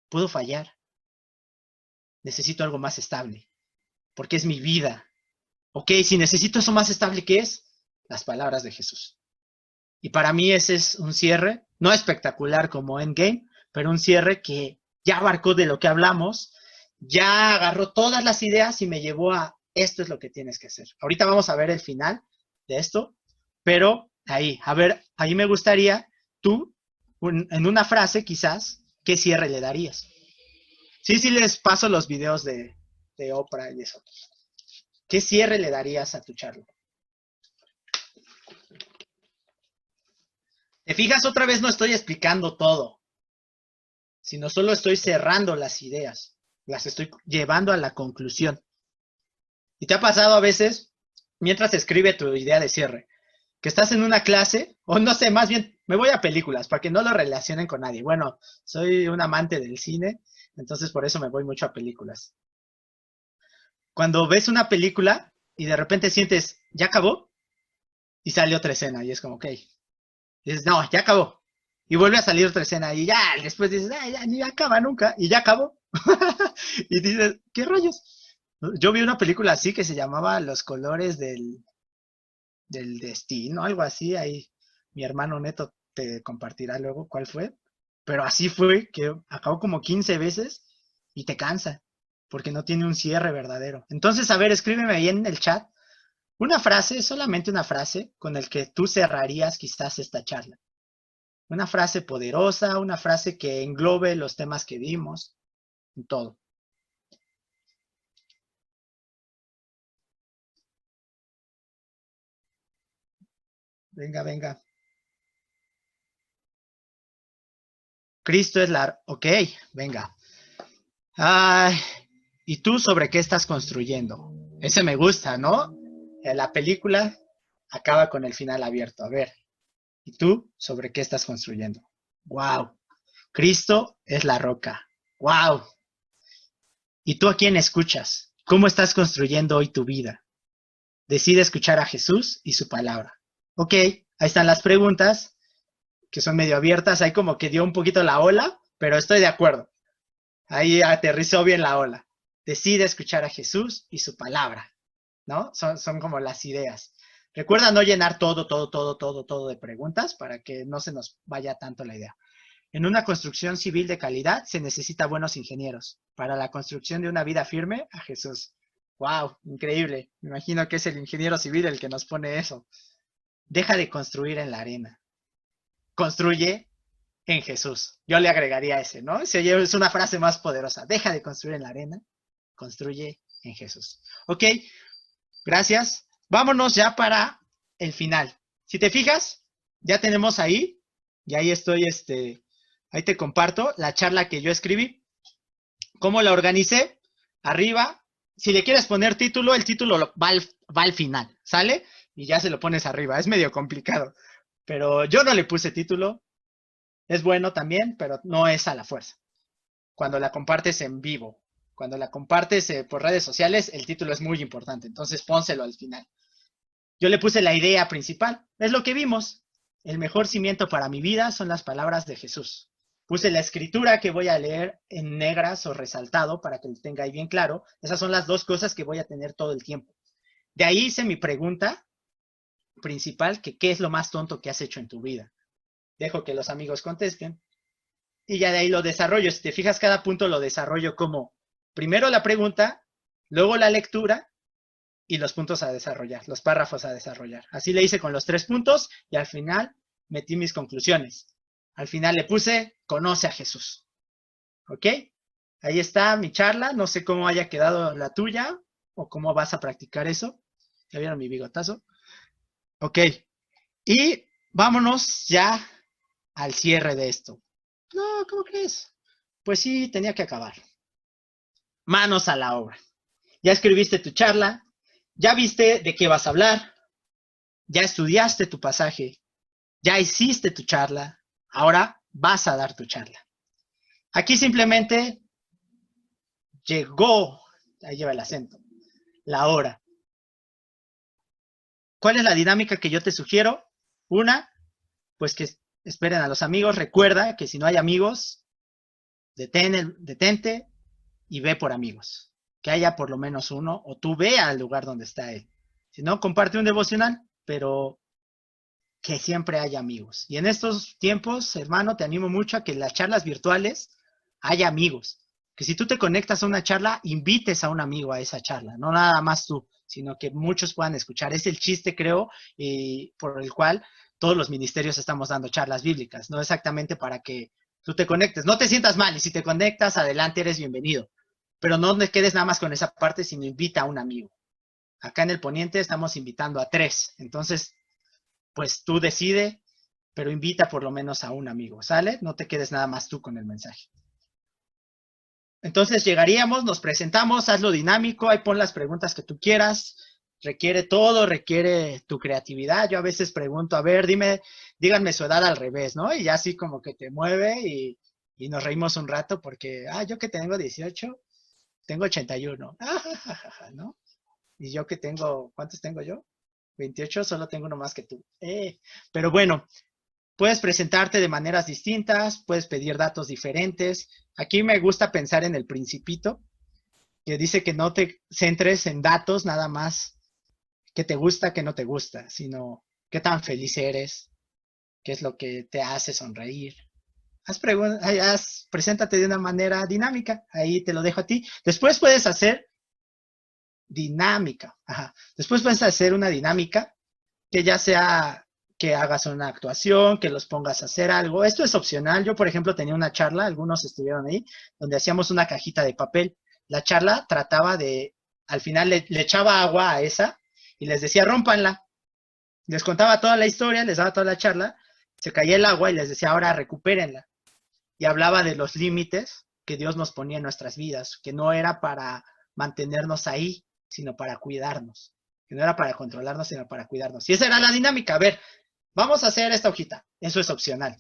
Speaker 1: puedo fallar. Necesito algo más estable, porque es mi vida. Ok, si necesito eso más estable, ¿qué es? Las palabras de Jesús. Y para mí ese es un cierre, no espectacular como Endgame, pero un cierre que ya abarcó de lo que hablamos, ya agarró todas las ideas y me llevó a esto es lo que tienes que hacer. Ahorita vamos a ver el final de esto, pero ahí, a ver, ahí me gustaría tú, en una frase quizás, ¿qué cierre le darías? Sí, sí les paso los videos de Oprah y eso. ¿Qué cierre le darías a tu charla? ¿Te fijas? Otra vez no estoy explicando todo, sino solo estoy cerrando las ideas, las estoy llevando a la conclusión. ¿Y te ha pasado a veces, mientras escribe tu idea de cierre, que estás en una clase, o no sé, más bien, me voy a películas para que no lo relacionen con nadie? Bueno, soy un amante del cine, entonces por eso me voy mucho a películas. Cuando ves una película y de repente sientes, ¿ya acabó? Y sale otra escena y es como, ok. Y dices, no, ya acabó. Y vuelve a salir otra escena y ya, después dices, ah, ya ni acaba nunca. Y ya acabó. Y dices, ¿qué rayos? Yo vi una película así que se llamaba Los colores del destino, algo así. Ahí mi hermano Neto te compartirá luego cuál fue. pero así fue que acabó como 15 veces y te cansa, porque no tiene un cierre verdadero. Entonces, a ver, escríbeme ahí en el chat una frase, solamente una frase, con el que tú cerrarías quizás esta charla. Una frase poderosa, una frase que englobe los temas que vimos, y todo. Venga, venga. Cristo es la... Ok, venga. Ay, ¿y tú sobre qué estás construyendo? Ese me gusta, ¿no? La película acaba con el final abierto. A ver, ¿y tú sobre qué estás construyendo? Wow. Cristo es la roca. Wow. ¿Y tú a quién escuchas? ¿Cómo estás construyendo hoy tu vida? Decide escuchar a Jesús y su palabra. Ok, ahí están las preguntas, que son medio abiertas. Ahí como que dio un poquito la ola, pero estoy de acuerdo. Ahí aterrizó bien la ola. Decide escuchar a Jesús y su palabra, ¿no? Son como las ideas. Recuerda no llenar todo de preguntas para que no se nos vaya tanto la idea. En una construcción civil de calidad se necesita buenos ingenieros. Para la construcción de una vida firme, a Jesús. ¡Wow! Increíble. Me imagino que es el ingeniero civil el que nos pone eso. Deja de construir en la arena. Construye en Jesús. Yo le agregaría ese, ¿no? Es una frase más poderosa. Deja de construir en la arena, construye en Jesús. Ok, gracias. Vámonos ya para el final. Si te fijas, ya tenemos ahí, y ahí estoy, ahí te comparto la charla que yo escribí. ¿Cómo la organicé? Arriba, si le quieres poner título, el título va al final, ¿sale? Y ya se lo pones arriba. Es medio complicado, pero yo no le puse título. Es bueno también, pero no es a la fuerza. Cuando la compartes en vivo, cuando la compartes por redes sociales, el título es muy importante. Entonces pónselo al final. Yo le puse la idea principal. Es lo que vimos. El mejor cimiento para mi vida son las palabras de Jesús. Puse la escritura que voy a leer en negras o resaltado para que lo tenga ahí bien claro. Esas son las dos cosas que voy a tener todo el tiempo. De ahí hice mi pregunta principal, que ¿qué es lo más tonto que has hecho en tu vida? Dejo que los amigos contesten y ya de ahí lo desarrollo. Si te fijas, cada punto lo desarrollo como primero la pregunta, luego la lectura y los puntos a desarrollar, los párrafos a desarrollar. Así le hice con los 3 puntos y al final metí mis conclusiones. Al final le puse, conoce a Jesús. ¿Ok? Ahí está mi charla. No sé cómo haya quedado la tuya o cómo vas a practicar eso. ¿Ya vieron mi bigotazo? Ok. Y vámonos ya al cierre de esto. No, ¿cómo crees? Pues sí, tenía que acabar. Manos a la obra. Ya escribiste tu charla, ya viste de qué vas a hablar, ya estudiaste tu pasaje, ya hiciste tu charla, ahora vas a dar tu charla. Aquí simplemente llegó, ahí lleva el acento, la hora. ¿Cuál es la dinámica que yo te sugiero? Una, pues que esperen a los amigos. Recuerda que si no hay amigos, detente y ve por amigos. Que haya por lo menos uno, o tú ve al lugar donde está él. Si no, comparte un devocional, pero que siempre haya amigos. Y en estos tiempos, hermano, te animo mucho a que en las charlas virtuales haya amigos. Que si tú te conectas a una charla, invites a un amigo a esa charla, no nada más tú, sino que muchos puedan escuchar. Es el chiste, creo, por el cual todos los ministerios estamos dando charlas bíblicas, no exactamente para que tú te conectes. No te sientas mal y si te conectas, adelante, eres bienvenido. Pero no te quedes nada más con esa parte, sino invita a un amigo. Acá en el Poniente estamos invitando a 3. Entonces, pues tú decide, pero invita por lo menos a un amigo, ¿sale? No te quedes nada más tú con el mensaje. Entonces llegaríamos, nos presentamos, hazlo dinámico, ahí pon las preguntas que tú quieras, requiere todo, requiere tu creatividad. Yo a veces pregunto, a ver, díganme su edad al revés, ¿no? Y ya así como que te mueve y nos reímos un rato porque, yo que tengo 18, tengo 81, ¿no? Y yo que tengo, ¿cuántos tengo yo? 28, solo tengo uno más que tú. Pero bueno, puedes presentarte de maneras distintas, puedes pedir datos diferentes. Aquí me gusta pensar en el principito, que dice que no te centres en datos nada más que te gusta, que no te gusta, sino qué tan feliz eres, qué es lo que te hace sonreír. Preséntate de una manera dinámica. Ahí te lo dejo a ti. Después puedes hacer dinámica. Ajá. Después puedes hacer una dinámica que ya sea que hagas una actuación, que los pongas a hacer algo. Esto es opcional. Yo, por ejemplo, tenía una charla, algunos estuvieron ahí, donde hacíamos una cajita de papel. La charla trataba de, al final le echaba agua a esa y les decía, rómpanla. Les contaba toda la historia, les daba toda la charla, se caía el agua y les decía, ahora recupérenla. Y hablaba de los límites que Dios nos ponía en nuestras vidas, que no era para mantenernos ahí, sino para cuidarnos. Que no era para controlarnos, sino para cuidarnos. Y esa era la dinámica. A ver, vamos a hacer esta hojita. Eso es opcional.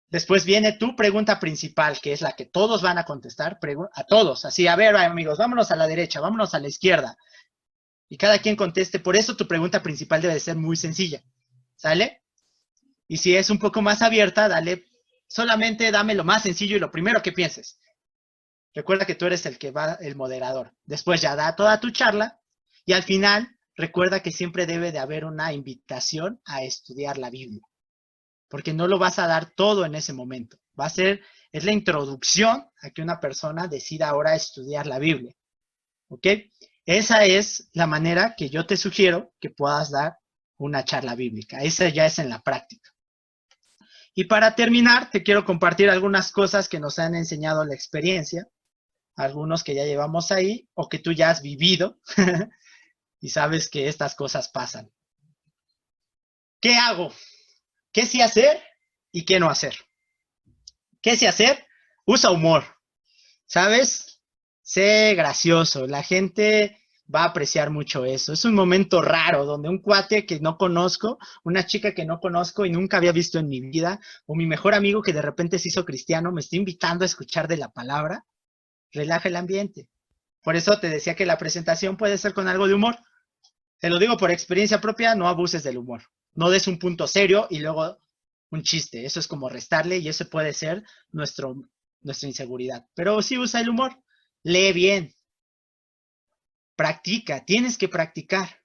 Speaker 1: Después viene tu pregunta principal, que es la que todos van a contestar, a todos. Así, a ver, amigos, vámonos a la derecha, vámonos a la izquierda. Y cada quien conteste. Por eso tu pregunta principal debe ser muy sencilla. ¿Sale? Y si es un poco más abierta, solamente dame lo más sencillo y lo primero que pienses. Recuerda que tú eres el moderador. Después ya da toda tu charla y al final recuerda que siempre debe de haber una invitación a estudiar la Biblia. Porque no lo vas a dar todo en ese momento. Es la introducción a que una persona decida ahora estudiar la Biblia. ¿Ok? Esa es la manera que yo te sugiero que puedas dar una charla bíblica. Esa ya es en la práctica. Y para terminar, te quiero compartir algunas cosas que nos han enseñado la experiencia, algunos que ya llevamos ahí o que tú ya has vivido y sabes que estas cosas pasan. ¿Qué hago? ¿Qué sí hacer y qué no hacer? ¿Qué sí hacer? Usa humor, ¿sabes? Sé gracioso, la gente va a apreciar mucho eso. Es un momento raro donde un cuate que no conozco, una chica que no conozco y nunca había visto en mi vida, o mi mejor amigo que de repente se hizo cristiano, me está invitando a escuchar de la palabra, relaja el ambiente. Por eso te decía que la presentación puede ser con algo de humor. Te lo digo por experiencia propia, no abuses del humor. No des un punto serio y luego un chiste. Eso es como restarle y eso puede ser nuestra inseguridad. Pero sí usa el humor. Lee bien. Practica. Tienes que practicar.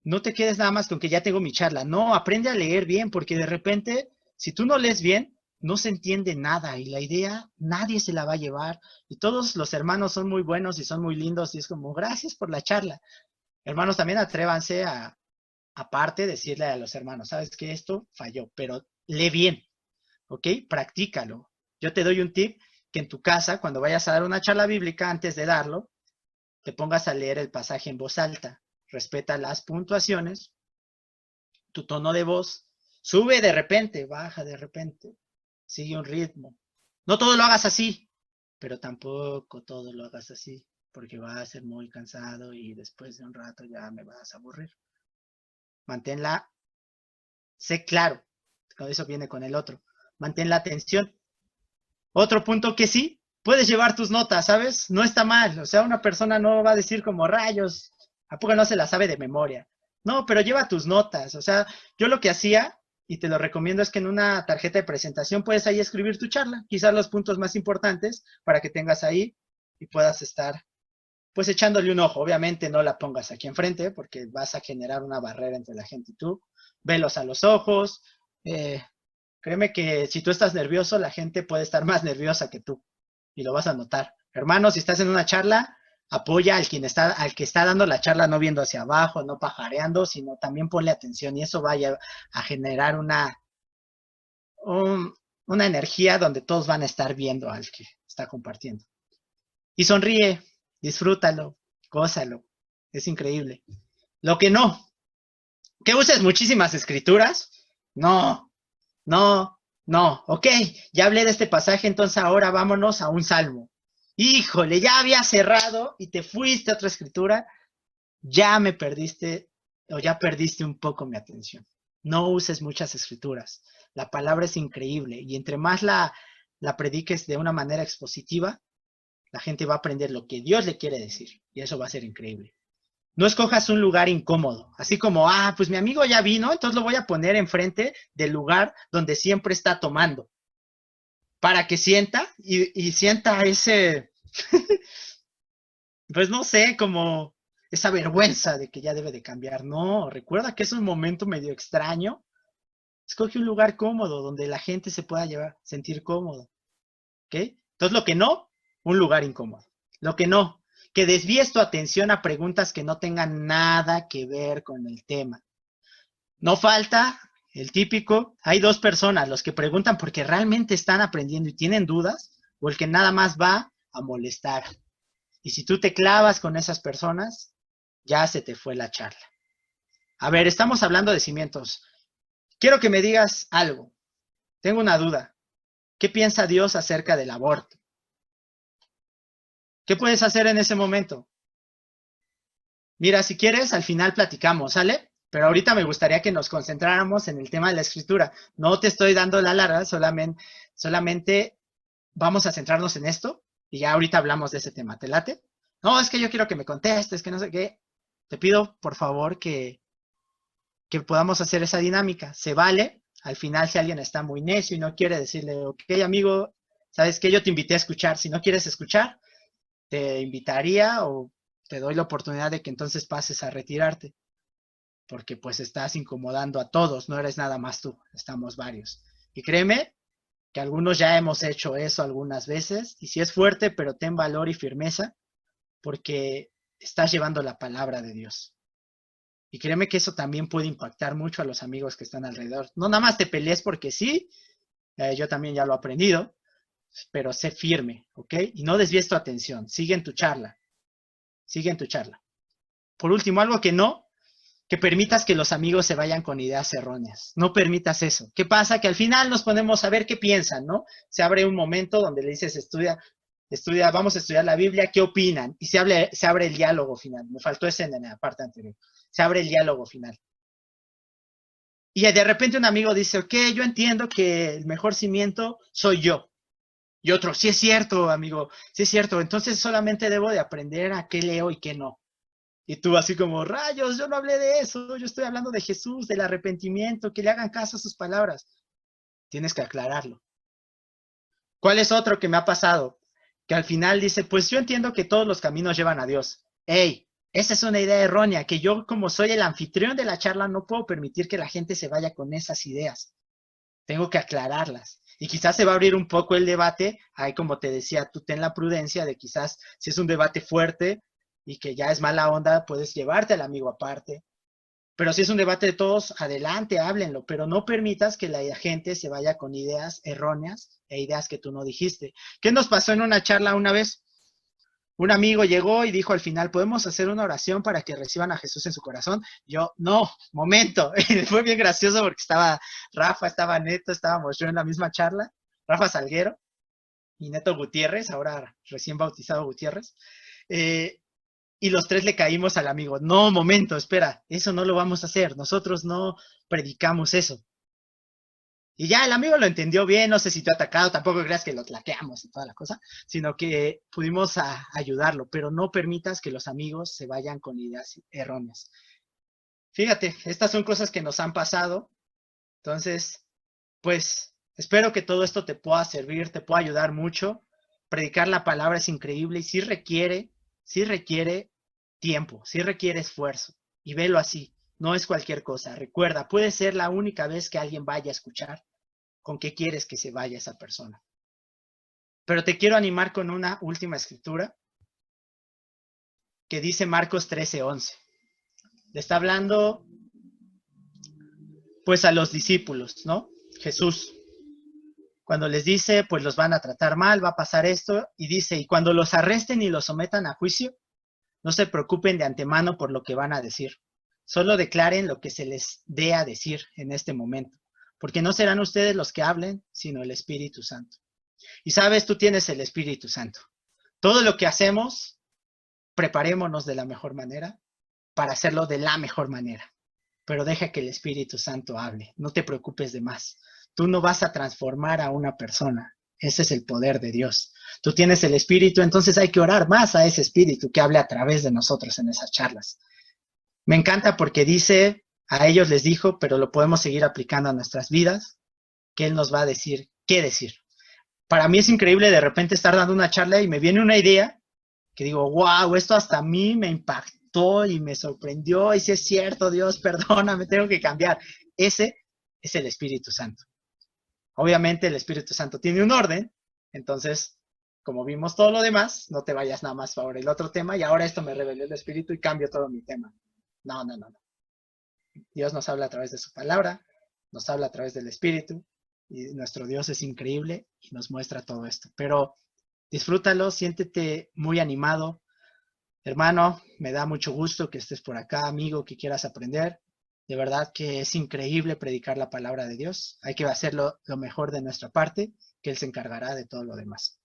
Speaker 1: No te quedes nada más con que ya tengo mi charla. No, aprende a leer bien porque de repente, si tú no lees bien, no se entiende nada y la idea nadie se la va a llevar. Y todos los hermanos son muy buenos y son muy lindos y es como, gracias por la charla. Hermanos, también atrévanse a, aparte, decirle a los hermanos, sabes que esto falló, pero lee bien, ¿ok? Practícalo. Yo te doy un tip que en tu casa, cuando vayas a dar una charla bíblica, antes de darlo, te pongas a leer el pasaje en voz alta. Respeta las puntuaciones, tu tono de voz, sube de repente, baja de repente, sigue un ritmo. No todo lo hagas así, pero tampoco todo lo hagas así, porque va a ser muy cansado y después de un rato ya me vas a aburrir. Manténla, sé claro, eso viene con el otro. Mantén la atención. Otro punto que sí, puedes llevar tus notas, ¿sabes? No está mal, o sea, una persona no va a decir como rayos, ¿a poco no se la sabe de memoria? No, pero lleva tus notas, o sea, yo lo que hacía, y te lo recomiendo, es que en una tarjeta de presentación puedes ahí escribir tu charla, quizás los puntos más importantes para que tengas ahí y puedas estar pues echándole un ojo. Obviamente no la pongas aquí enfrente porque vas a generar una barrera entre la gente y tú. Velos a los ojos. Créeme que si tú estás nervioso, la gente puede estar más nerviosa que tú y lo vas a notar. Hermano, si estás en una charla, apoya al que está dando la charla, no viendo hacia abajo, no pajareando, sino también ponle atención y eso vaya a generar una energía donde todos van a estar viendo al que está compartiendo. Y sonríe, disfrútalo, gózalo, es increíble. Lo que no, que uses muchísimas escrituras, no, no, no, ok, ya hablé de este pasaje, entonces ahora vámonos a un salmo. Híjole, ya había cerrado y te fuiste a otra escritura, ya me perdiste o ya perdiste un poco mi atención. No uses muchas escrituras, la palabra es increíble y entre más la prediques de una manera expositiva, la gente va a aprender lo que Dios le quiere decir y eso va a ser increíble. No escojas un lugar incómodo, así como, pues mi amigo ya vino, entonces lo voy a poner enfrente del lugar donde siempre está tomando, para que sienta y sienta ese, pues no sé, como esa vergüenza de que ya debe de cambiar. No, recuerda que es un momento medio extraño, Escoge un lugar cómodo donde la gente se pueda sentir cómodo. ¿Ok? Entonces, lo que no, un lugar incómodo. Lo que no, que desvíes tu atención a preguntas que no tengan nada que ver con el tema. No falta el típico, hay dos personas, los que preguntan porque realmente están aprendiendo y tienen dudas, o el que nada más va a molestar. Y si tú te clavas con esas personas, ya se te fue la charla. A ver, estamos hablando de cimientos. Quiero que me digas algo. Tengo una duda. ¿Qué piensa Dios acerca del aborto? ¿Qué puedes hacer en ese momento? Mira, si quieres, al final platicamos, ¿sale? Pero ahorita me gustaría que nos concentráramos en el tema de la escritura. No te estoy dando la larga, solamente vamos a centrarnos en esto y ya ahorita hablamos de ese tema. ¿Te late? No, es que yo quiero que me contestes, que no sé qué. Te pido, por favor, que podamos hacer esa dinámica. Se vale. Al final, si alguien está muy necio y no quiere decirle, ok, amigo, ¿sabes qué? Yo te invité a escuchar. Si no quieres escuchar, te invitaría o te doy la oportunidad de que entonces pases a retirarte. Porque pues estás incomodando a todos, no eres nada más tú, estamos varios. Y créeme que algunos ya hemos hecho eso algunas veces, y si es fuerte, pero ten valor y firmeza, porque estás llevando la palabra de Dios. Y créeme que eso también puede impactar mucho a los amigos que están alrededor. No nada más te pelees porque sí, yo también ya lo he aprendido, pero sé firme, ¿ok? Y no desvíes tu atención, sigue en tu charla, sigue en tu charla. Por último, algo que permitas que los amigos se vayan con ideas erróneas. No permitas eso. ¿Qué pasa? Que al final nos ponemos a ver qué piensan, ¿no? Se abre un momento donde le dices, estudia, vamos a estudiar la Biblia, ¿qué opinan? Y se abre el diálogo final. Me faltó ese en la parte anterior. Se abre el diálogo final. Y de repente un amigo dice, ok, yo entiendo que el mejor cimiento soy yo. Y otro, sí es cierto, amigo, sí es cierto. Entonces solamente debo de aprender a qué leo y qué no. Y tú así como, rayos, yo no hablé de eso, yo estoy hablando de Jesús, del arrepentimiento, que le hagan caso a sus palabras. Tienes que aclararlo. ¿Cuál es otro que me ha pasado? Que al final dice, pues yo entiendo que todos los caminos llevan a Dios. ¡Ey! Esa es una idea errónea, que yo como soy el anfitrión de la charla no puedo permitir que la gente se vaya con esas ideas. Tengo que aclararlas. Y quizás se va a abrir un poco el debate. Ahí, como te decía, tú ten la prudencia de quizás si es un debate fuerte y que ya es mala onda, puedes llevarte al amigo aparte. Pero si es un debate de todos, adelante, háblenlo, pero no permitas que la gente se vaya con ideas erróneas e ideas que tú no dijiste. ¿Qué nos pasó en una charla una vez? Un amigo llegó y dijo al final, ¿podemos hacer una oración para que reciban a Jesús en su corazón? Yo, no, momento. Y fue bien gracioso porque estaba Rafa, estaba Neto, estábamos yo en la misma charla, Rafa Salguero y Neto Gutiérrez, ahora recién bautizado Gutiérrez. Y los tres le caímos al amigo, no, momento, espera, eso no lo vamos a hacer, nosotros no predicamos eso. Y ya el amigo lo entendió bien, no se sintió atacado, tampoco creas que lo tlaqueamos y toda la cosa, sino que pudimos ayudarlo, pero no permitas que los amigos se vayan con ideas erróneas. Fíjate, estas son cosas que nos han pasado, entonces, pues, espero que todo esto te pueda servir, te pueda ayudar mucho. Predicar la palabra es increíble y sí requiere tiempo, sí requiere esfuerzo. Y velo así, no es cualquier cosa. Recuerda, puede ser la única vez que alguien vaya a escuchar con qué quieres que se vaya esa persona. Pero te quiero animar con una última escritura que dice Marcos 13:11. Le está hablando pues a los discípulos, ¿no? Jesús. Cuando les dice, pues los van a tratar mal, va a pasar esto, y dice, y cuando los arresten y los sometan a juicio, no se preocupen de antemano por lo que van a decir. Solo declaren lo que se les dé a decir en este momento, porque no serán ustedes los que hablen, sino el Espíritu Santo. Y sabes, tú tienes el Espíritu Santo. Todo lo que hacemos, preparémonos de la mejor manera para hacerlo de la mejor manera. Pero deja que el Espíritu Santo hable. No te preocupes de más. Tú no vas a transformar a una persona. Ese es el poder de Dios. Tú tienes el Espíritu, entonces hay que orar más a ese Espíritu que hable a través de nosotros en esas charlas. Me encanta porque dice, a ellos les dijo, pero lo podemos seguir aplicando a nuestras vidas, que Él nos va a decir qué decir. Para mí es increíble de repente estar dando una charla y me viene una idea que digo, wow, esto hasta a mí me impactó y me sorprendió, y si es cierto, Dios, perdóname, tengo que cambiar. Ese es el Espíritu Santo. Obviamente el Espíritu Santo tiene un orden, entonces, como vimos todo lo demás, no te vayas nada más por el otro tema y ahora esto me reveló el Espíritu y cambio todo mi tema. No. Dios nos habla a través de su palabra, nos habla a través del Espíritu y nuestro Dios es increíble y nos muestra todo esto. Pero disfrútalo, siéntete muy animado. Hermano, me da mucho gusto que estés por acá, amigo, que quieras aprender. De verdad que es increíble predicar la palabra de Dios. Hay que hacerlo lo mejor de nuestra parte, que Él se encargará de todo lo demás.